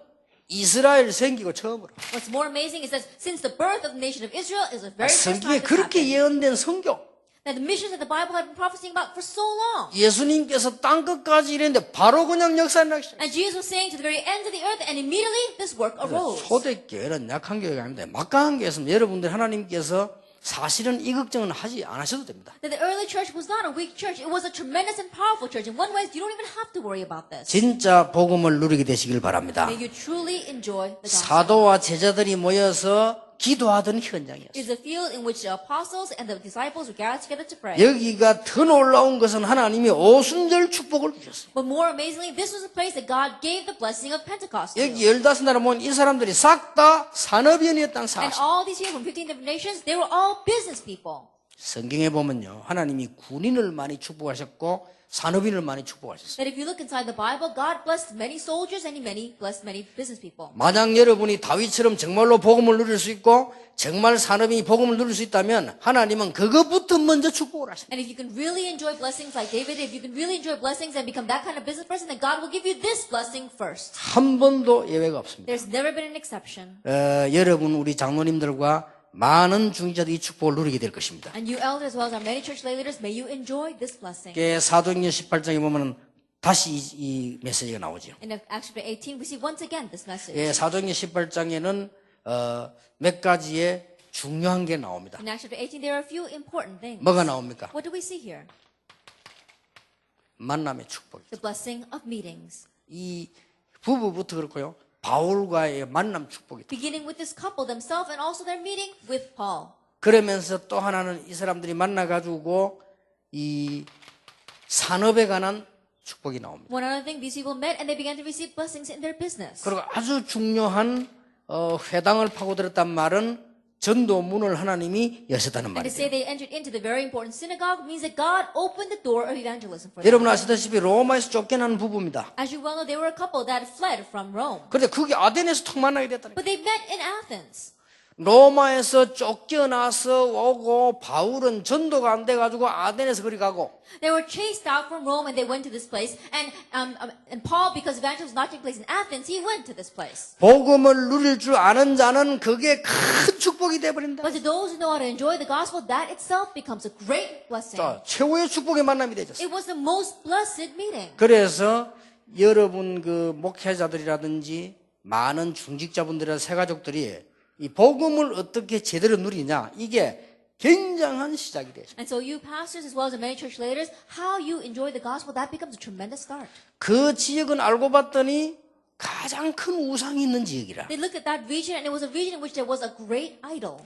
이스라엘 생기고 처음으로. What's more amazing is that since the birth of the nation of Israel is the very first time 성경에 this 그렇게 happened. 예언된 성교. That the missions that the Bible had been prophesying about for so long. 예수님께서 땅끝까지 이랬는데 바로 그냥 역사를 나기 시작했어요. And Jesus was saying to the very end of the earth, and immediately this work arose. 초대교회는 약한 교회가 아닙니다. 막강한 교회였으면 여러분들 하나님께서 사실은 이 걱정은 하지 않으셔도 됩니다. That the early church was not a weak church. It was a tremendous and powerful church. In one way, you don't even have to worry about this. 진짜 복음을 누리게 되시길 바랍니다. May you truly enjoy the gospel. 사도와 제자들이 모여서 기도하던 현장이었어요. It is a field in which the apostles and the disciples were gathered together to pray. 여기가 더 놀라운 것은 하나님이 오순절 축복을 주셨어요. But more amazingly, this was a place that God gave the blessing of Pentecost to. 여기 15나라 모인 이 사람들이 싹 다 산업인이었다는 And 사실. all these people from 15 different nations, they were all business people. 성경에 보면요, 하나님이 군인을 많이 축복하셨고 산업인을 많이 축복하셨어요. That if you look inside the Bible, God blessed many soldiers and He blessed many business people. 만약 여러분이 다윗처럼 정말로 복음을 누릴 수 있고 정말 산업인이 복음을 누릴 수 있다면 하나님은 그것부터 먼저 축복을 하십니다. And if you can really enjoy blessings like David, if you can really enjoy blessings and become that kind of business person, then God will give you this blessing first. 한 번도 예외가 없습니다. There's never been an exception. 여러분 우리 장로님들과 많은 중직자들이 이 축복을 누리게 될 것입니다. And you elders as well as our many church lay leaders, may you enjoy this blessing. 사도행전 18장에 보면 다시 이 메시지가 나오죠. In Acts chapter 18, we see once again this message. 사도행전 18장에는 몇 가지의 중요한 게 나옵니다. In Acts chapter 18, there are a few important things. 뭐가 나옵니까? What do we see here? 만남의 축복. The blessing of meetings. 이 부부부터 그렇고요. 바울과의 만남 축복이. Beginning with this couple themselves and also their meeting with Paul. 그러면서 또 하나는 이 사람들이 만나가지고 이 산업에 관한 축복이 나옵니다. One other thing, these people met and they began to receive blessings in their business. 그리고 아주 중요한 회당을 파고들었단 말은 전도문을 하나님이 여셨다는 And to say 말이에요. they entered into the very important synagogue means that God opened the door of evangelism for them. 여러분 아시다시피 로마에서 쫓겨난 부부입니다. As you well know, they were a couple that fled from Rome. 그런데 그게 아덴에서 턱 만나게 됐다는 거예요. But they met in Athens. 로마에서 쫓겨나서 오고 바울은 전도가 안 돼가지고 아덴에서 그리 가고 They were chased out from Rome and they went to this place. And Paul, because evangelism was not taking place in Athens, he went to this place. 복음을 누릴 줄 아는 자는 그게 큰 축복이 돼버린다. But to those who know how to enjoy the gospel, that itself becomes a great blessing. 자, 최고의 축복의 만남이 되졌어요. It was the most blessed meeting. 그래서 여러분 그 목회자들이라든지 많은 중직자분들이나 새가족들이 이 복음을 어떻게 제대로 누리냐 이게 굉장한 시작이 되죠. And so you pastors as well as the many church leaders, how you enjoy the gospel, that becomes a tremendous start. 그 지역은 알고 봤더니 가장 큰 우상이 있는 지역이라. They looked at that region and it was a region in which there was a great idol.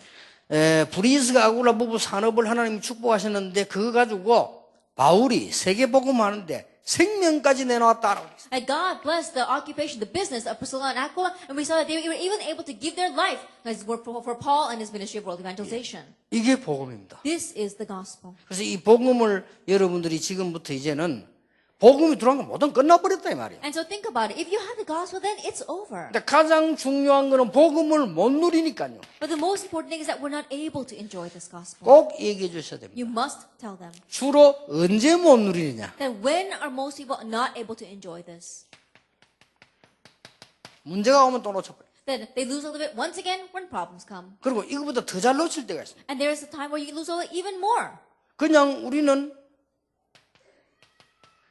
브리스가 아굴라 부부 산업을 하나님이 축복하셨는데 그거 가지고 바울이 세계복음 하는데 생명까지 내놓았다라고 했어요. And God blessed the occupation, the business of Priscilla and Aquila, and we saw that they were even able to give their life for Paul and his ministry of world evangelization. 이게 복음입니다. This is the gospel. 그래서 이 복음을 여러분들이 지금부터 이제는 복음이 들어간 건 모든 끝나버렸다 이 말이에요. And so think about it. If you have the gospel, then it's over. 근데 가장 중요한 거는 복음을 못 누리니까요. But the most important thing is that we're not able to enjoy this gospel. 꼭 얘기해 주셔야 됩니다. You must tell them. 주로 언제 못 누리느냐. Then when are most people not able to enjoy this? 문제가 오면 또 놓쳐버려요. Then they lose all of it once again when problems come. 그리고 이거보다 더 잘 놓칠 때가 있어요. And there is a time where you lose all of it even more. 그냥 우리는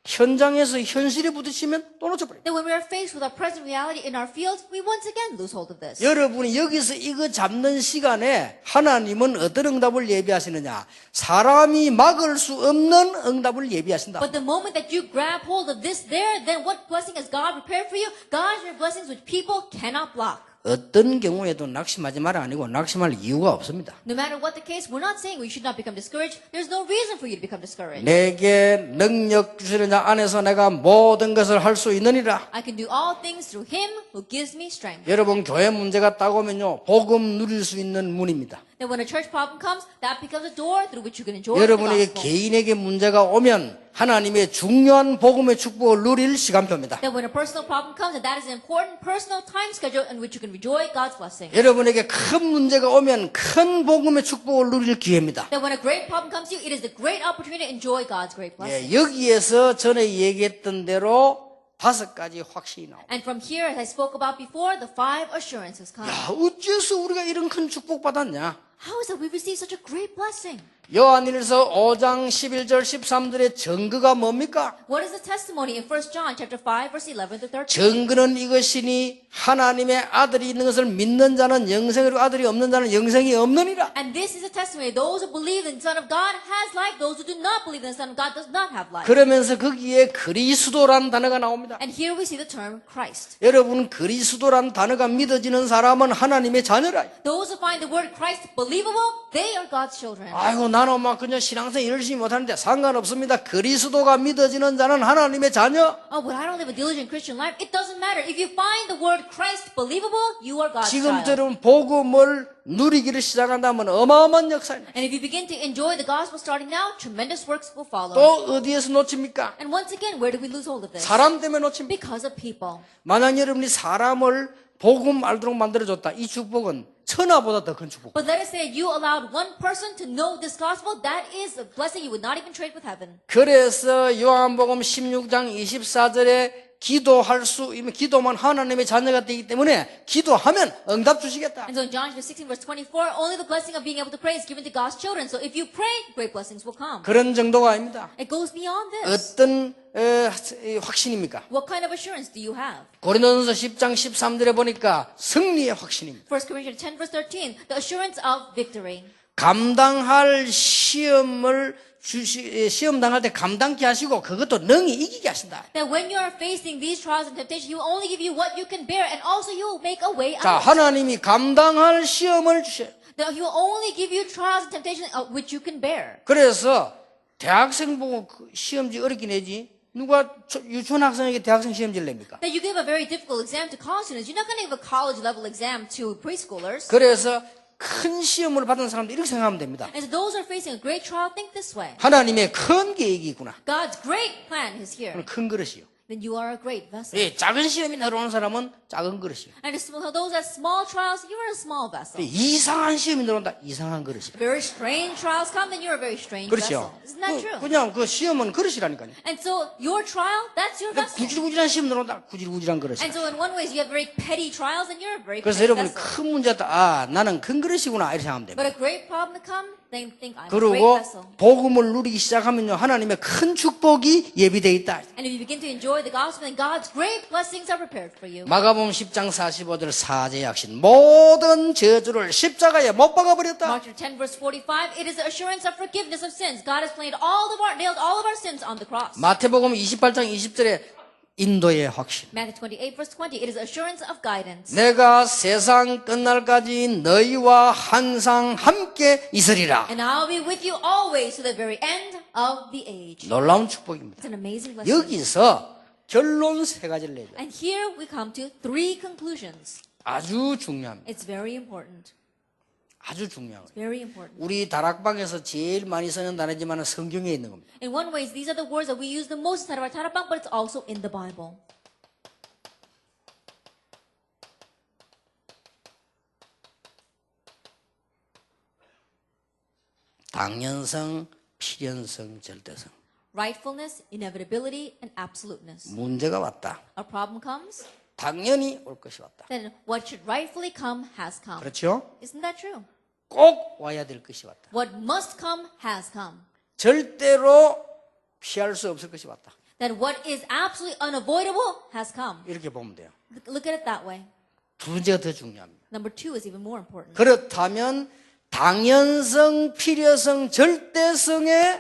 현장에서 현실에 부딪히면 또 놓쳐버려요. Then when we are faced with our present reality in our fields, we once again lose hold of this. 여러분이 여기서 이거 잡는 시간에 하나님은 어떤 응답을 예비하시느냐. 사람이 막을 수 없는 응답을 예비하신다. But the moment that you grab hold of this there, then what blessing has God prepared for you? God's blessings which people cannot block. 어떤 경우에도 낙심하지 마라 아니고 낙심할 이유가 없습니다. No matter what the case, we're not saying we should not become discouraged. There's no reason for you to become discouraged. 내게 능력 주시는 자 안에서 내가 모든 것을 할 수 있느니라. I can do all things through Him who gives me strength. 여러분 교회 문제가 따오면요 복음 누릴 수 있는 문입니다. Then when a church problem comes, that becomes a door through which you can enjoy the 여러분에게 gospel. 개인에게 문제가 오면 하나님의 중요한 복음의 축복을 누릴 시간표입니다. Then when a personal problem comes, and that is an important personal time schedule in which you can enjoy God's blessing. 여러분에게 큰 문제가 오면 큰 복음의 축복을 누릴 기회입니다. Then when a great problem comes to you, it is the great opportunity to enjoy God's great blessing. 여기에서 전에 얘기했던 대로 5가지 확신이 나옵니다. And from here, as I spoke about before, the 5 assurances come. 야, 어째서 우리가 이런 큰 축복 받았냐? How is it we receive such a great blessing? 요한일서 5장 11절 13절의 증거가 뭡니까? What is the testimony in 1 John chapter 5 verse 11 to 13? 증거는 이것이니 하나님의 아들이 있는 것을 믿는 자는 영생이고 아들이 없는 자는 영생이 없느니라. And this is a testimony. Those who believe in the Son of God has life. Those who do not believe in the Son of God does not have life. 그러면서 거기에 그리스도란 단어가 나옵니다. And here we see the term Christ. 여러분 그리스도란 단어가 믿어지는 사람은 하나님의 자녀라. Those who find the word Christ believable, they are God's children. 아이고 나는 막 그냥 신앙생활 열심히 못하는데 상관없습니다. 그리스도가 믿어지는 자는 하나님의 자녀. Oh, but I don't live a diligent Christian life. It doesn't matter. If you find the word Christ believable, you are God's child. 지금처럼 복음을 누리기를 시작한다면 어마어마한 역사입니다. And if you begin to enjoy the gospel starting now, tremendous works will follow. 또 어디에서 놓칩니까? And once again, where do we lose hold of this? 사람 때문에 놓칩니다. Because of people. 만약 여러분이 사람을 복음 알도록 만들어줬다. 이 축복은 천하보다 더 큰 축복. But let us say you allowed one person to know this gospel, that is a blessing you would not even trade with heaven. 그래서 요한복음 16장 24절에 기도할 수, 기도만 하나님의 자녀가 되기 때문에 기도하면 응답 주시겠다. And so in John 16 verse 24, only the blessing of being able to pray is given to God's children. So if you pray, great blessings will come. 그런 정도가 아닙니다. It goes beyond this. 어떤 확신입니까? What kind of assurance do you have? 고린도전서 10장 13절에 보니까 승리의 확신입니다. 1 Corinthians 10 verse 13, the assurance of victory. 감당할 시험 당할 때 감당케 하시고 그것도 능히 이기게 하신다. That when you are facing these trials and temptations, He will only give you what you can bear, and also He will make a way 자, out. 하나님이 감당할 시험을 주셔요. That He will only give you trials and temptations which you can bear. 그래서 대학생 보고 시험지 어렵게 내지 누가 유치원 학생에게 대학생 시험지를 냅니까? That you give a very difficult exam to college students. You're not going to give a college level exam to preschoolers. 그래서 큰 시험을 받은 사람들 이렇게 생각하면 됩니다. And so those who are facing a great trial think this way. 하나님의 큰 계획이 있구나. God's great plan is here. 그건 큰 그릇이요. Then you are a great vessel. 예, 작은 시험이 들어오는 사람은 작은 그릇이요. And those that small trials, you are a small vessel. 이상한 시험이 들어온다. 이상한 그릇이요. Very strange trials come, then you're a very strange 그렇죠. vessel. Isn't that true? 그냥 그 시험은 그릇이라니까요. And so your trial, that's your vessel. 구질구질한 시험 들어온다. 구질구질한 그릇이요. And so in one way, you have very petty trials, and you're a very 그래서 petty 여러분이 vessel. 큰 문제다. 아, 나는 큰 그릇이구나. 이렇게 생각하면 됩니다. But a great problem to come, then think I'm a great 그리고 vessel. 복음을 누리기 시작하면요. 하나님의 큰 축복이 예비되어 있다. And if you begin to enjoy the gospel, then God's great blessings are prepared for you. 마가복음 10장 45절 사제 약신 모든 저주를 십자가에 못 박아버렸다. Mark 10 verse 45, it is the assurance of forgiveness of sins. God has nailed all of our sins on the cross. 마태복음 28장 20절에 인도의 확신. Matthew 28 verse 20, it is assurance of guidance. 내가 세상 끝날까지 너희와 항상 함께 있으리라. And I'll be with you always to the very end of the age. 놀라운 축복입니다. It's an amazing blessing. 여기서 결론 세 가지를 내죠. And here we come to three conclusions. 아주 중요합니다. It's very important. 아주 중요한 거예요. Very important. 우리 다락방에서 제일 많이 쓰는 단어지만 성경에 있는 겁니다. In one way, these are the words that we use the most inside of our tarapang, but it's also in the Bible. 당연성, 필연성, 절대성. Rightfulness, inevitability, and absoluteness. 문제가 왔다. A problem comes, 당연히 올 것이 왔다. then what should rightfully come has come. 그렇죠? Isn't that true? 꼭 와야 될 것이 왔다. What must come has come. 절대로 피할 수 없을 것이 왔다. That what is absolutely unavoidable has come. 이렇게 보면 돼요. Look at it that way. 두 번째가 더 중요합니다. Number two is even more important. 그렇다면 당연성, 필요성, 절대성의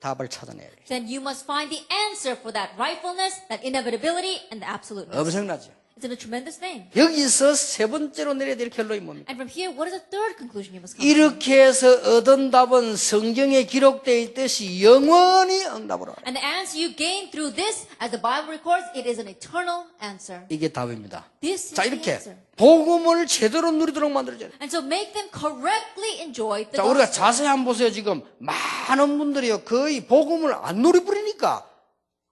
답을 찾아내야 돼요. Then you must find the answer for that rightfulness, that inevitability, and the absoluteness. 엄청나죠? It's in a tremendous thing. 여기서 세 번째로 내려야 될 결론이 뭡니까? And from here, what is the third conclusion you must come to? 이렇게 해서 얻은 답은 성경에 기록되어 있듯이 영원히 응답으로 하라. And the answer you gain through this, as the Bible records, it is an eternal answer. 이게 답입니다. This is 자, the 이렇게 answer. 복음을 제대로 누리도록 만들어줘야 돼요. And so make them correctly enjoy the 자, 우리가 gospel. 자세히 한번 보세요. 지금 많은 분들이요 거의 복음을 안 누리버리니까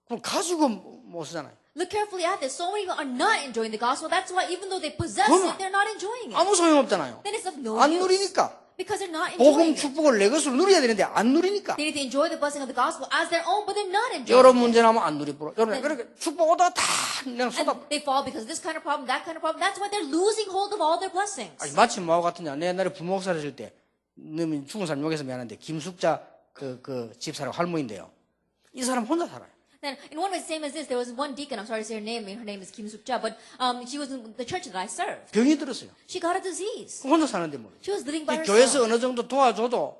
그럼 가지고 못 쓰잖아요. Look carefully at this. So many people are not enjoying the gospel. That's why even though they possess 그러면 it, they're not enjoying it. 아무 소용없잖아요. Then it's of no 안 use. 누리니까. Because they're not 복음 enjoying it. 축복을 내 것으로 누려야 되는데 안 누리니까. They need to enjoy the blessing of the gospel as their own, but they're not enjoying 여러 it. 문제 나면 안 누리버려. 여러분 그렇게 축복 오다가 다 그냥 쏟아. And they fall because of this kind of problem, that kind of problem. That's why they're losing hold of all their blessings. 아니, 마침 뭐하고 같으냐. 내 옛날에 부목사를 했을 때, 너무 죽은 사람 욕해서 미안한데, 김숙자 그 집사람 할머니인데요. 이 사람 혼자 살아요. Then, in one way, same as this, there was one deacon, I'm sorry to say her name is Kim Suk-ja, but she was in the church that I served. 병이 들었어요. She got a disease. 혼자 사는데 뭐. She was living by 교회에서 herself. 어느 정도 도와줘도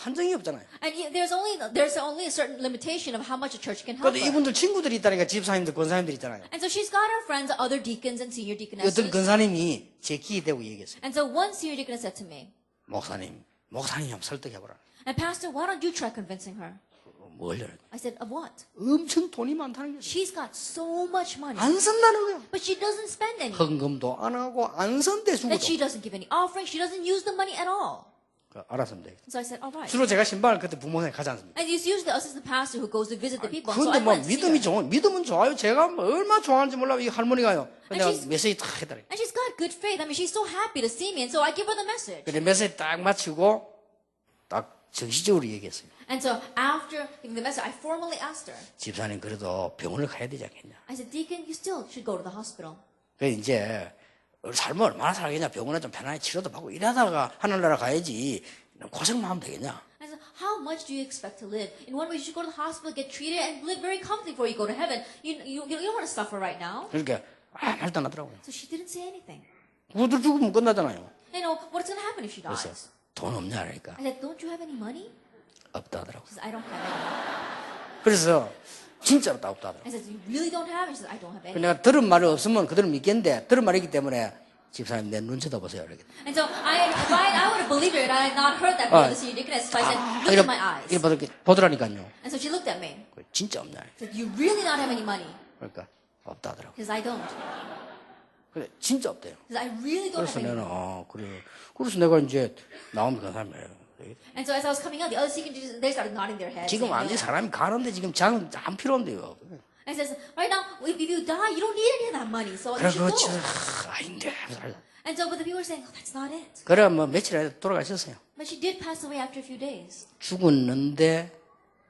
한정이 없잖아요. And there's only a certain limitation of how much a church can help 그런데 her. 이분들 친구들이 있다니까 집사님들, 권사님들 있잖아요. And so she's got her friends, other deacons and senior deaconesses. 어떤 권사님이 제 귀에 대고 얘기했어요. And so one senior deaconess said to me, 목사님 한번 설득해보라. And Pastor, why don't you try convincing her? 뭘요? I said, of what? 엄청 돈이 많다는 거죠. She's got so much money, 안 쓴다는 거예요. but she doesn't spend any. 헌금도 안 하고 안 선대 That 주고도. she doesn't give any offering, she doesn't use the money at all. 알았습니다. So I said, all right. 주로 제가 신방을 그때 부모님에 가지 않습니다. And it's usually the assistant pastor who goes to visit the people. So 근데 I 뭐 went to see her. 믿음은 좋아요. 제가 뭐 얼마나 좋아하는지 몰라. 이 할머니가요. 내가 she's- 메시지 딱 해달래. And she's got good faith. I mean, she's so happy to see me, and so I give her the message. 그래 메시지 딱 마치고 딱 정식적으로 얘기했어요. And so after giving the message, I formally asked her. 집사님 그래도 병원을 가야 되지 않겠냐. I said, Deacon, you still should go to the hospital. 그래 이제 삶을 얼마나 살겠냐. 병원에 좀 편하게 치료도 받고 이러다가 하늘나라 가야지. 고생만 하면 되겠냐. I said, how much do you expect to live? In one way, you should go to the hospital, get treated, and live very comfortably before you go to heaven. You don't want to suffer right now. 그러니까 말도 안 하더라고요. So she didn't say anything. 구두 죽으면 끝나잖아요. You know, what's going to happen if she 그래서 dies? 돈 없냐 그러니까 I said, don't you have any money? 없다 하더라고요. She said, I don't have any. 그래서 진짜로 다 없다 하더라고요. I said, you really don't have? She said, I don't have any. 내가 들은 말이 없으면 그대로 믿겠는데 들은 말이 있기 때문에 집사님 내 눈 쳐다보세요. 이렇게. And so I would have believed her, and I had not heard that from the senior deaconess. So I said, look at my eyes. 이렇게 보더라니까요. And so she looked at me. 진짜 없냐. She said, you really not have any money? 그러니까 없다 하더라고요. Because I don't. 그래 진짜 없대요. Because I really don't 그래서 have any 내가 money. 그래. 그래서 내가 이제 나오면 그 사람이 And so as I was coming out, the other deacons, they started nodding their heads. 지금 saying, 완전 "No." 사람이 가는데 지금 장은 안 필요한데요. And says, right now, if you die, you don't need any of that money. So you 그래 should 그렇지. go. 아닌데. And so, but the people were saying, oh, that's not it. 그래 뭐 며칠 안에 돌아가셨어요. But she did pass away after a few days. 죽었는데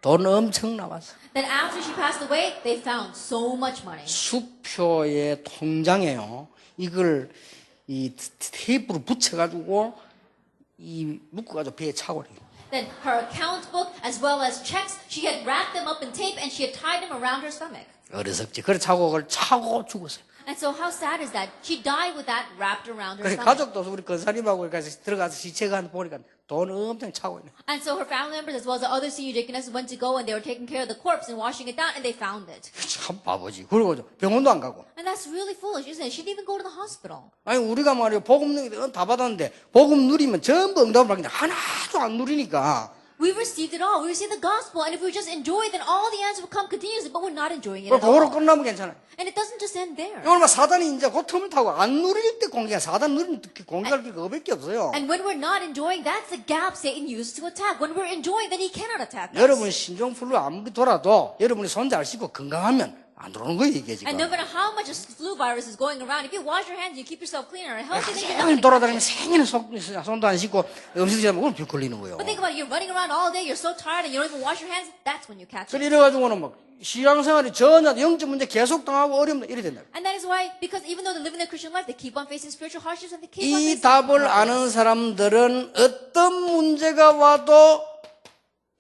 돈 엄청 나왔어. Then after she passed away, they found so much money. 수표의 통장에요. 이걸 이 테이프로 붙여가지고 이 묶어가지고 배에 차고 그래요. Then her account book, as well as checks, she had wrapped them up in tape and she had tied them around her stomach. 어리석지. 그래 차고 그걸 차고 죽었어요. And so how sad is that? She died with that wrapped around her 그래 stomach. 가족도 우리 건사님하고 가서 들어가서 시체가 보니까 돈 엄청 차고 있네. And so her family members, as well as the other senior deaconesses, went to go and they were taking care of the corpse and washing it down, and they found it. 참 바보지. 그리고 병원도 안 가고. And that's really foolish, isn't it? She didn't even go to the hospital. 아니 우리가 말이야 복음 다 받았는데 복음 누리면 전부 응답을 하는데 하나도 안 누리니까. We received it all. We received the gospel, and if we just enjoy it, then all the answers will come continuously. But we're not enjoying it at 그거로 all. 끝나면 괜찮아요. And it doesn't just end there. 이걸 막 사단이 이제 그 틈을 타고 안 누릴 때 공개해. 사단 누리는 공개할 게 그거밖에 없어요. And when we're not enjoying, that's the gap Satan uses to attack. When we're enjoying, then he cannot attack us. 여러분 신종플루 아무리 돌아도 여러분이 손 잘 씻고 건강하면 안 들어오는 거예요 이게 지금. And no matter how much a flu virus is going around, if you wash your hands, you keep yourself clean and healthy, then you're not 생일 going to 돌아다니면 생일은 손도 안 씻고 음식도 잘 먹으면 병 걸리는 거예요. But think about it, you're running around all day, you're so tired, and you don't even wash your hands, that's when you catch 그래 it. 이래가지고는 막 신앙생활이 전혀 영적 문제 계속 당하고 어려움 이래 된다. And that is why, because even though they're living their Christian life, they keep on facing spiritual hardships and they keep on 이 facing 답을 problems. 아는 사람들은 어떤 문제가 와도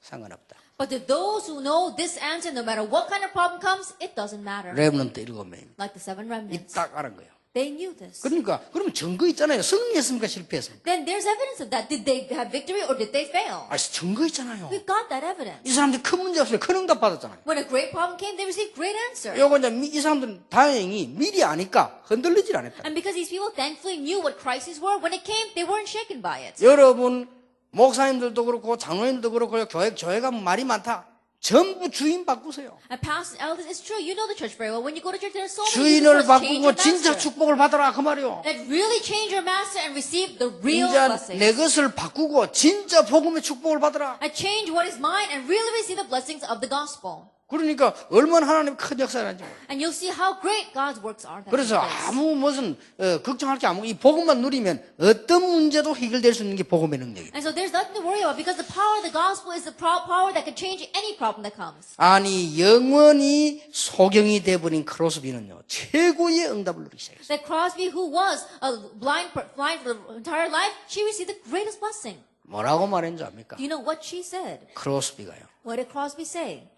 상관없다. But to those who know this answer, no matter what kind of problem comes, it doesn't matter. 랩런트 7명입니다. Like the seven remnants. 이딱 아는 거예요. They knew this. 그러니까 그러면 증거 있잖아요. 승리했습니까 실패했습니까? Then there's evidence of that. Did they have victory or did they fail? 아 증거 있잖아요. We've got that evidence. 이 사람들이 큰 문제 없어요. 큰 응답 받았잖아요. When a great problem came, they received great answer. 요거 이제 이 사람들은 다행히 미리 아니까 흔들리질 않았다. And because these people thankfully knew what crises were, when it came, they weren't shaken by it. 여러분 목사님들도 그렇고 장로님들도 그렇고 교회가 말이 많다. 전부 주인 바꾸세요. And pastors, elders, it's true. You know the church very well. When you go to church, there are so many 주인을 people who change 바꾸고 your 진짜 master. 축복을 받아라 그 말이요. That really change your master and receive the real 진짜 blessings. 내 것을 바꾸고 진짜 복음의 축복을 받아라. And change what is mine and really receive the blessings of the gospel. 그러니까 얼마나 하나님 큰 역사를 하는지. And you'll see how great God's works are. That 그래서 take place. 아무 무슨 걱정할 게 아무고 이 복음만 누리면 어떤 문제도 해결될 수 있는 게 복음의 능력이에요. And so there's nothing to worry about because the power of the gospel is the power that can change any problem that comes. 아니 영원히 소경이 돼버린 크로스비는요 최고의 응답을 누리기 시작했어요. That Crosby, who was blind for the entire life, she received the greatest blessing. 뭐라고 말했는지 압니까? Do you know what she said? 크로스비가요. What did Crosby say?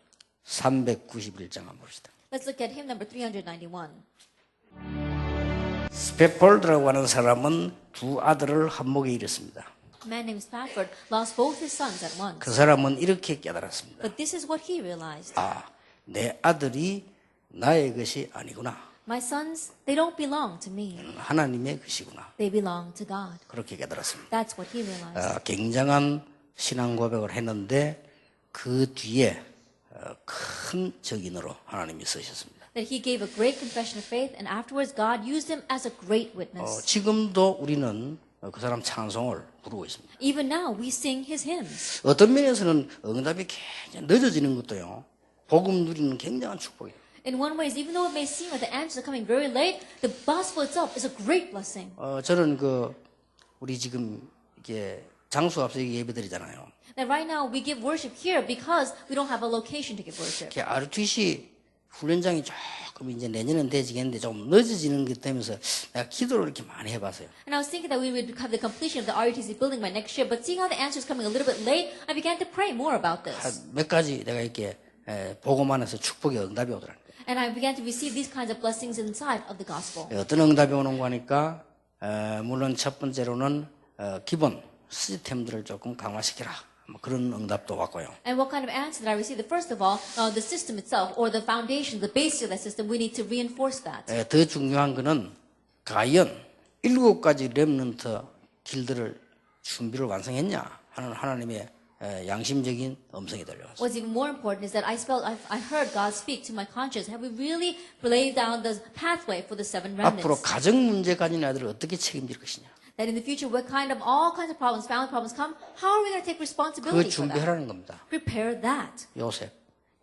391장 한번 봅시다. Let's look at hymn number 391. 스페폴드라고 하는 사람은 두 아들을 한목에 잃었습니다. A man named Spafford lost both his sons at once. 그 사람은 이렇게 깨달았습니다. But this is what he realized. 아, 내 아들이 나의 것이 아니구나. My sons, they don't belong to me. 하나님의 것이구나. They belong to God. 그렇게 깨달았습니다. That's what he realized. 굉장한 신앙 고백을 했는데 그 뒤에 큰 적인으로 하나님이 쓰셨습니다. That he gave a great confession of faith, and afterwards God used him as a great witness. 지금도 우리는 그 사람 찬송을 부르고 있습니다. Even now, we sing his hymns. 어떤 면에서는 응답이 굉장히 늦어지는 것도요, 복음 누리는 굉장한 축복이에요. In one way, even though it may seem like the answers are coming very late, the gospel itself is a great blessing. 저는 우리 지금 이게 장수 앞서 예배드리잖아요. That right now we give worship here because we don't have a location to give worship. 이렇게 RTC 훈련장이 조금 이제 내년은 되지겠는데 좀 늦어지는 것 때문에 내가 기도를 이렇게 많이 해봤어요. And I was thinking that we would have the completion of the RUTC building by next year, but seeing how the answer is coming a little bit late, I began to pray more about this. 몇 가지 내가 이렇게 보고만 해서 축복의 응답이 오더라고요. And I began to receive these kinds of blessings inside of the gospel. 어떤 응답이 오는 거 하니까 물론 첫 번째로는 기본 시스템들을 조금 강화시키라. 뭐 그런 응답도 왔고요. And what kind of answer did I receive? First of all, the system itself, or the foundation, the basic of that system, we need to reinforce that. 더 중요한 거는 과연 7가지 렘넌트 길들을 준비를 완성했냐 하는 하나님의 양심적인 음성이 들려왔어요. What's even more important is that I heard God speak to my conscience. Have we really laid down the pathway for the 7 앞으로 remnants? 가정 문제 가진 아이들을 어떻게 책임질 것이냐. That in the future, all kinds of problems, family problems come, how are we going to take 그 responsibility for that? 준비하라는 겁니다. Prepare that. 요셉.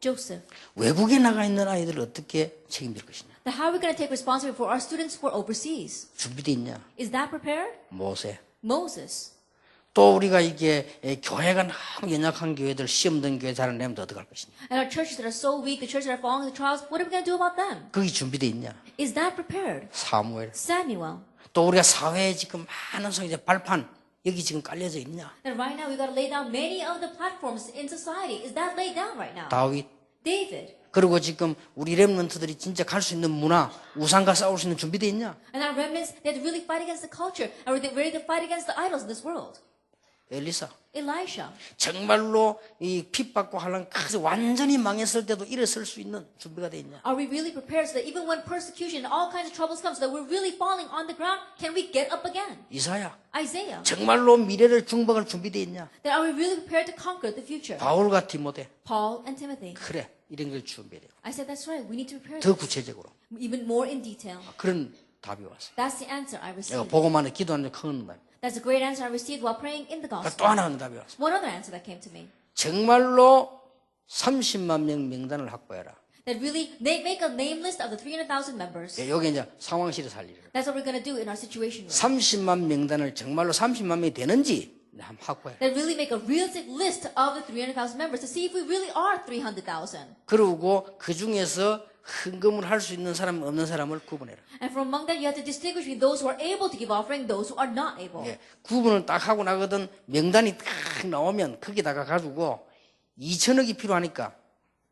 Joseph. 외국에 나가 있는 아이들을 어떻게 책임질 것이냐. That how are we going to take responsibility for our students who are overseas? 준비돼 있냐. Is that prepared? 모세. Moses. 또 우리가 이게 교회가 너무 연약한 교회들, 시험 든 교회 잘 내면 어떡할 것이냐. And our churches that are so weak, the churches that are falling into trials, what are we going to do about them? 거기 준비돼 있냐. Is that prepared? 사무엘. Samuel. 또 우리가 사회에 지금 많은 성이제 발판 여기 지금 깔려져 있냐. That right now we've got to lay down many of the platforms in society. Is that laid down right now? 다윗. David. 그리고 지금 우리 렘넌트들이 진짜 갈 수 있는 문화, 우상과 싸울 수 있는 준비돼 있냐. And our remnants, they have to really fight against the culture. Are they ready to fight against the idols in this world? 엘리사. Elisha. 정말로 이 핍받고 하려면 완전히 망했을 때도 일어설 수 있는 준비가 돼 있냐. Are we really prepared so that even when persecution and all kinds of troubles come, so that we're really falling on the ground, can we get up again? 이사야. Isaiah. 정말로 미래를 중복할 준비돼 있냐. That are we really prepared to conquer the future? 바울과 디모데. Paul and Timothy. 그래. 이런 걸 준비해야 돼요. I said that's right. We need to prepare 더 this. 구체적으로. Even more in detail. 그런 답이 왔어요. That's the answer I 내가 received. 보고만 해 기도하는 큰 응답. That's a great answer I received while praying in the 또 gospel. 하나 응답이 왔어요. One other answer that came to me. 정말로 30만 명 명단을 확보해라. That really, they make a name list of the 300,000 members. 여기 이제 상황실에 살리를. That's what we're going to do in our situation room. 30만 명단을 정말로 30만 명이 되는지 한번 확보해. That really make a realistic list of the 300,000 members to see if we really are 300,000. 그리고 그 중에서 헌금을 할 수 있는 사람 없는 사람을 구분해라. And from among them, you have to distinguish between those who are able to give offering, those who are not able. 예, 구분을 딱 하고 나거든 명단이 딱 나오면 거기다가 가지고 2천억이 필요하니까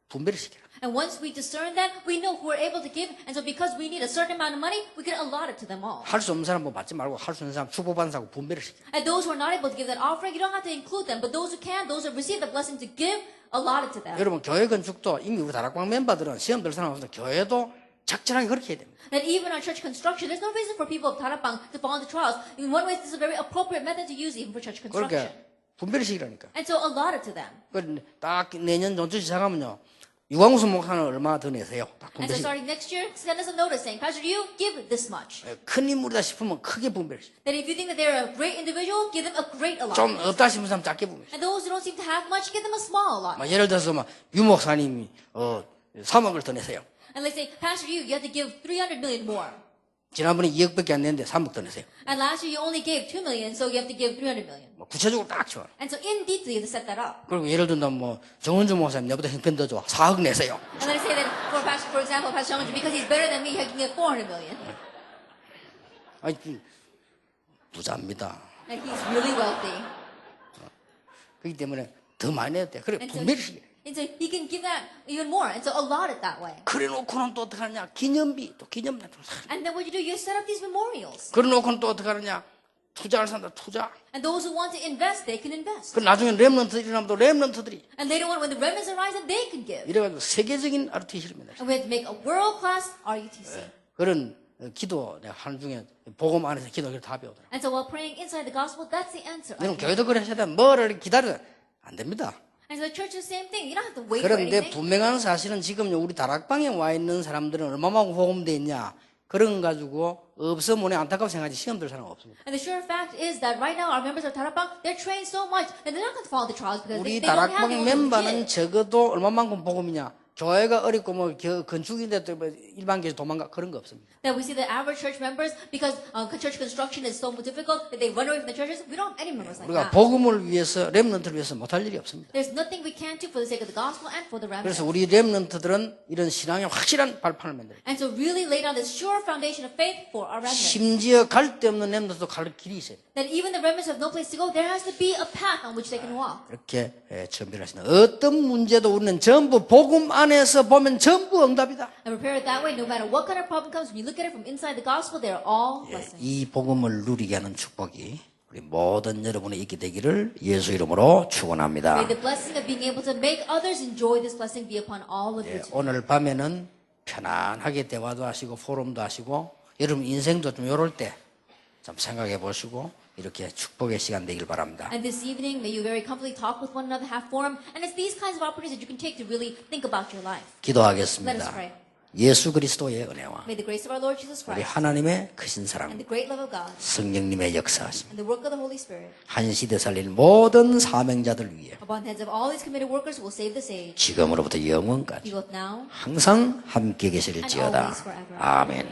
분배를 시켜라. And once we discern that, we know who are able to give. And so because we need a certain amount of money, we can allot it to them all. 할 수 없는 사람 뭐 받지 말고 할 수 있는 사람 축복받는 사람 분배를 시켜라. And those who are not able to give that offering, you don't have to include them. But those who can, those who receive the blessing to give, allot it to them. 여러분 교회 건축도 이미 우리 다락방 멤버들은 시험 들 사람 없어서 교회도 적절하게 그렇게 해야 됩니다. That even our church construction, there's no reason for people of Tarapang to fall into trials. In one way, this is a very appropriate method to use even for church construction. 그렇게 분배를 시키라니까. And so allot it to them. 딱 내년 전주 시작하면요. 유광수 목사는 얼마 더 내세요. 딱 And so 분배시. starting next year, send us a notice saying, Pastor, you give this much. 큰 인물이다 싶으면 크게 분배를 시켜. That if you think that they're a great individual, give them a great 좀 allotment. 없다 싶은 사람 작게 분배를 시켜. And those who don't seem to have much, give them a small allotment. 예를 들어서 유 목사님이 3억을 더 내세요. And let's say, Pastor, you have to give 300 million more. 지난번에 2억밖에 안 냈는데 3억 더 내세요. And last year you only gave 2 million, so you have to give 300 million. 구체적으로 딱 줘. And so in detail, you have to set that up. 그리고 예를 들면 정은주 목사님 내보다 형편 더 좋아. 4억 내세요. And let's say that for example, Pastor Jeongju, because he's better than me, he can give 400 million. 아니 부자입니다. And he's really wealthy. 그렇기 때문에 더 많이 내야 돼. 그래 And so, 분배를 시켜. and so he can give that even more. And so allot it that way. 그래 놓고는 또 어떻게 하느냐. 기념비 또 기념비. And then what you do, you set up these memorials. 그래 놓고는 또 어떻게 하느냐. 투자할 사람들 투자. And those who want to invest, they can invest. 그 나중에 렘넌트들이 일어나면 또 렘넌트들이 And later on, when the remnants arise, then they can give. 이래가지고 세계적인 RTC를 만들. And we have to make a world-class RUTC. 그런 기도 내가 하는 중에 복음 안에서 기도가 답이 오더라. And so while praying inside the gospel, that's the answer. 여러분 교회도 그러셔야 돼. 뭐를 기다려 안 됩니다. And so the church is the same thing. You don't have to wait for 그런데 anything. 분명한 사실은 지금 우리 다락방에 와 있는 사람들은 얼마만큼 복음돼 있냐 그런 거 가지고 없으면 안타까워 생각하지 시험 들 사람 없습니다. And the sure fact is that right now our members of Tarapang, they're trained so much that they're not going to follow the trials because 우리 they don't have 다락방 the 멤버는 적어도 얼마만큼 복음이냐 교회가 어렵고 뭐 건축인데 또 일반 교회 도망가 그런 거 없습니다. That we see the average church members, because church construction is so difficult that they run away from the churches. We don't have any members like 우리가 that. 복음을 위해서 렘넌트를 위해서 못할 일이 없습니다. There's nothing we can't do for the sake of the gospel and for the remnant. 그래서 우리 렘넌트들은 이런 신앙의 확실한 발판을 만들어요. And so really lay down this sure foundation of faith for our remnant. 심지어 갈 데 없는 렘넌트도 갈 길이 있어요. That even the remnants have no place to go, there has to be a path on which they can walk. 이렇게 준비를 하시는 어떤 문제도 우리는 전부 복음 안에서 보면 전부 응답이다. And prepare it that way, no matter what kind of problem comes, when you look at it from inside the gospel, they're all blessings. 이 복음을 누리게 하는 축복이 우리 모든 여러분의 있게 되기를 예수 이름으로 축원합니다. May the blessing of being able to make others enjoy this blessing be upon all of you. 오늘 밤에는 편안하게 대화도 하시고 포럼도 하시고 여러분 인생도 좀 요럴 때 좀 생각해 보시고 이렇게 축복의 시간 되길 바랍니다. And this evening, may you very comfortably talk with one another, have forum, and it's these kinds of opportunities that you can take to really think about your life. Let us 기도하겠습니다. pray. 예수 그리스도의 은혜와 May the grace of our Lord Jesus 우리 Christ 하나님의 크신 and 사랑 the great love of God 성령님의 역사하심 and the work of the Holy Spirit 한 시대 살릴 모든 사명자들 위해 upon the heads of all these committed workers who will save this age, 지금으로부터 be 영원까지 both now 항상 함께 계실지어다. always forever. 아멘.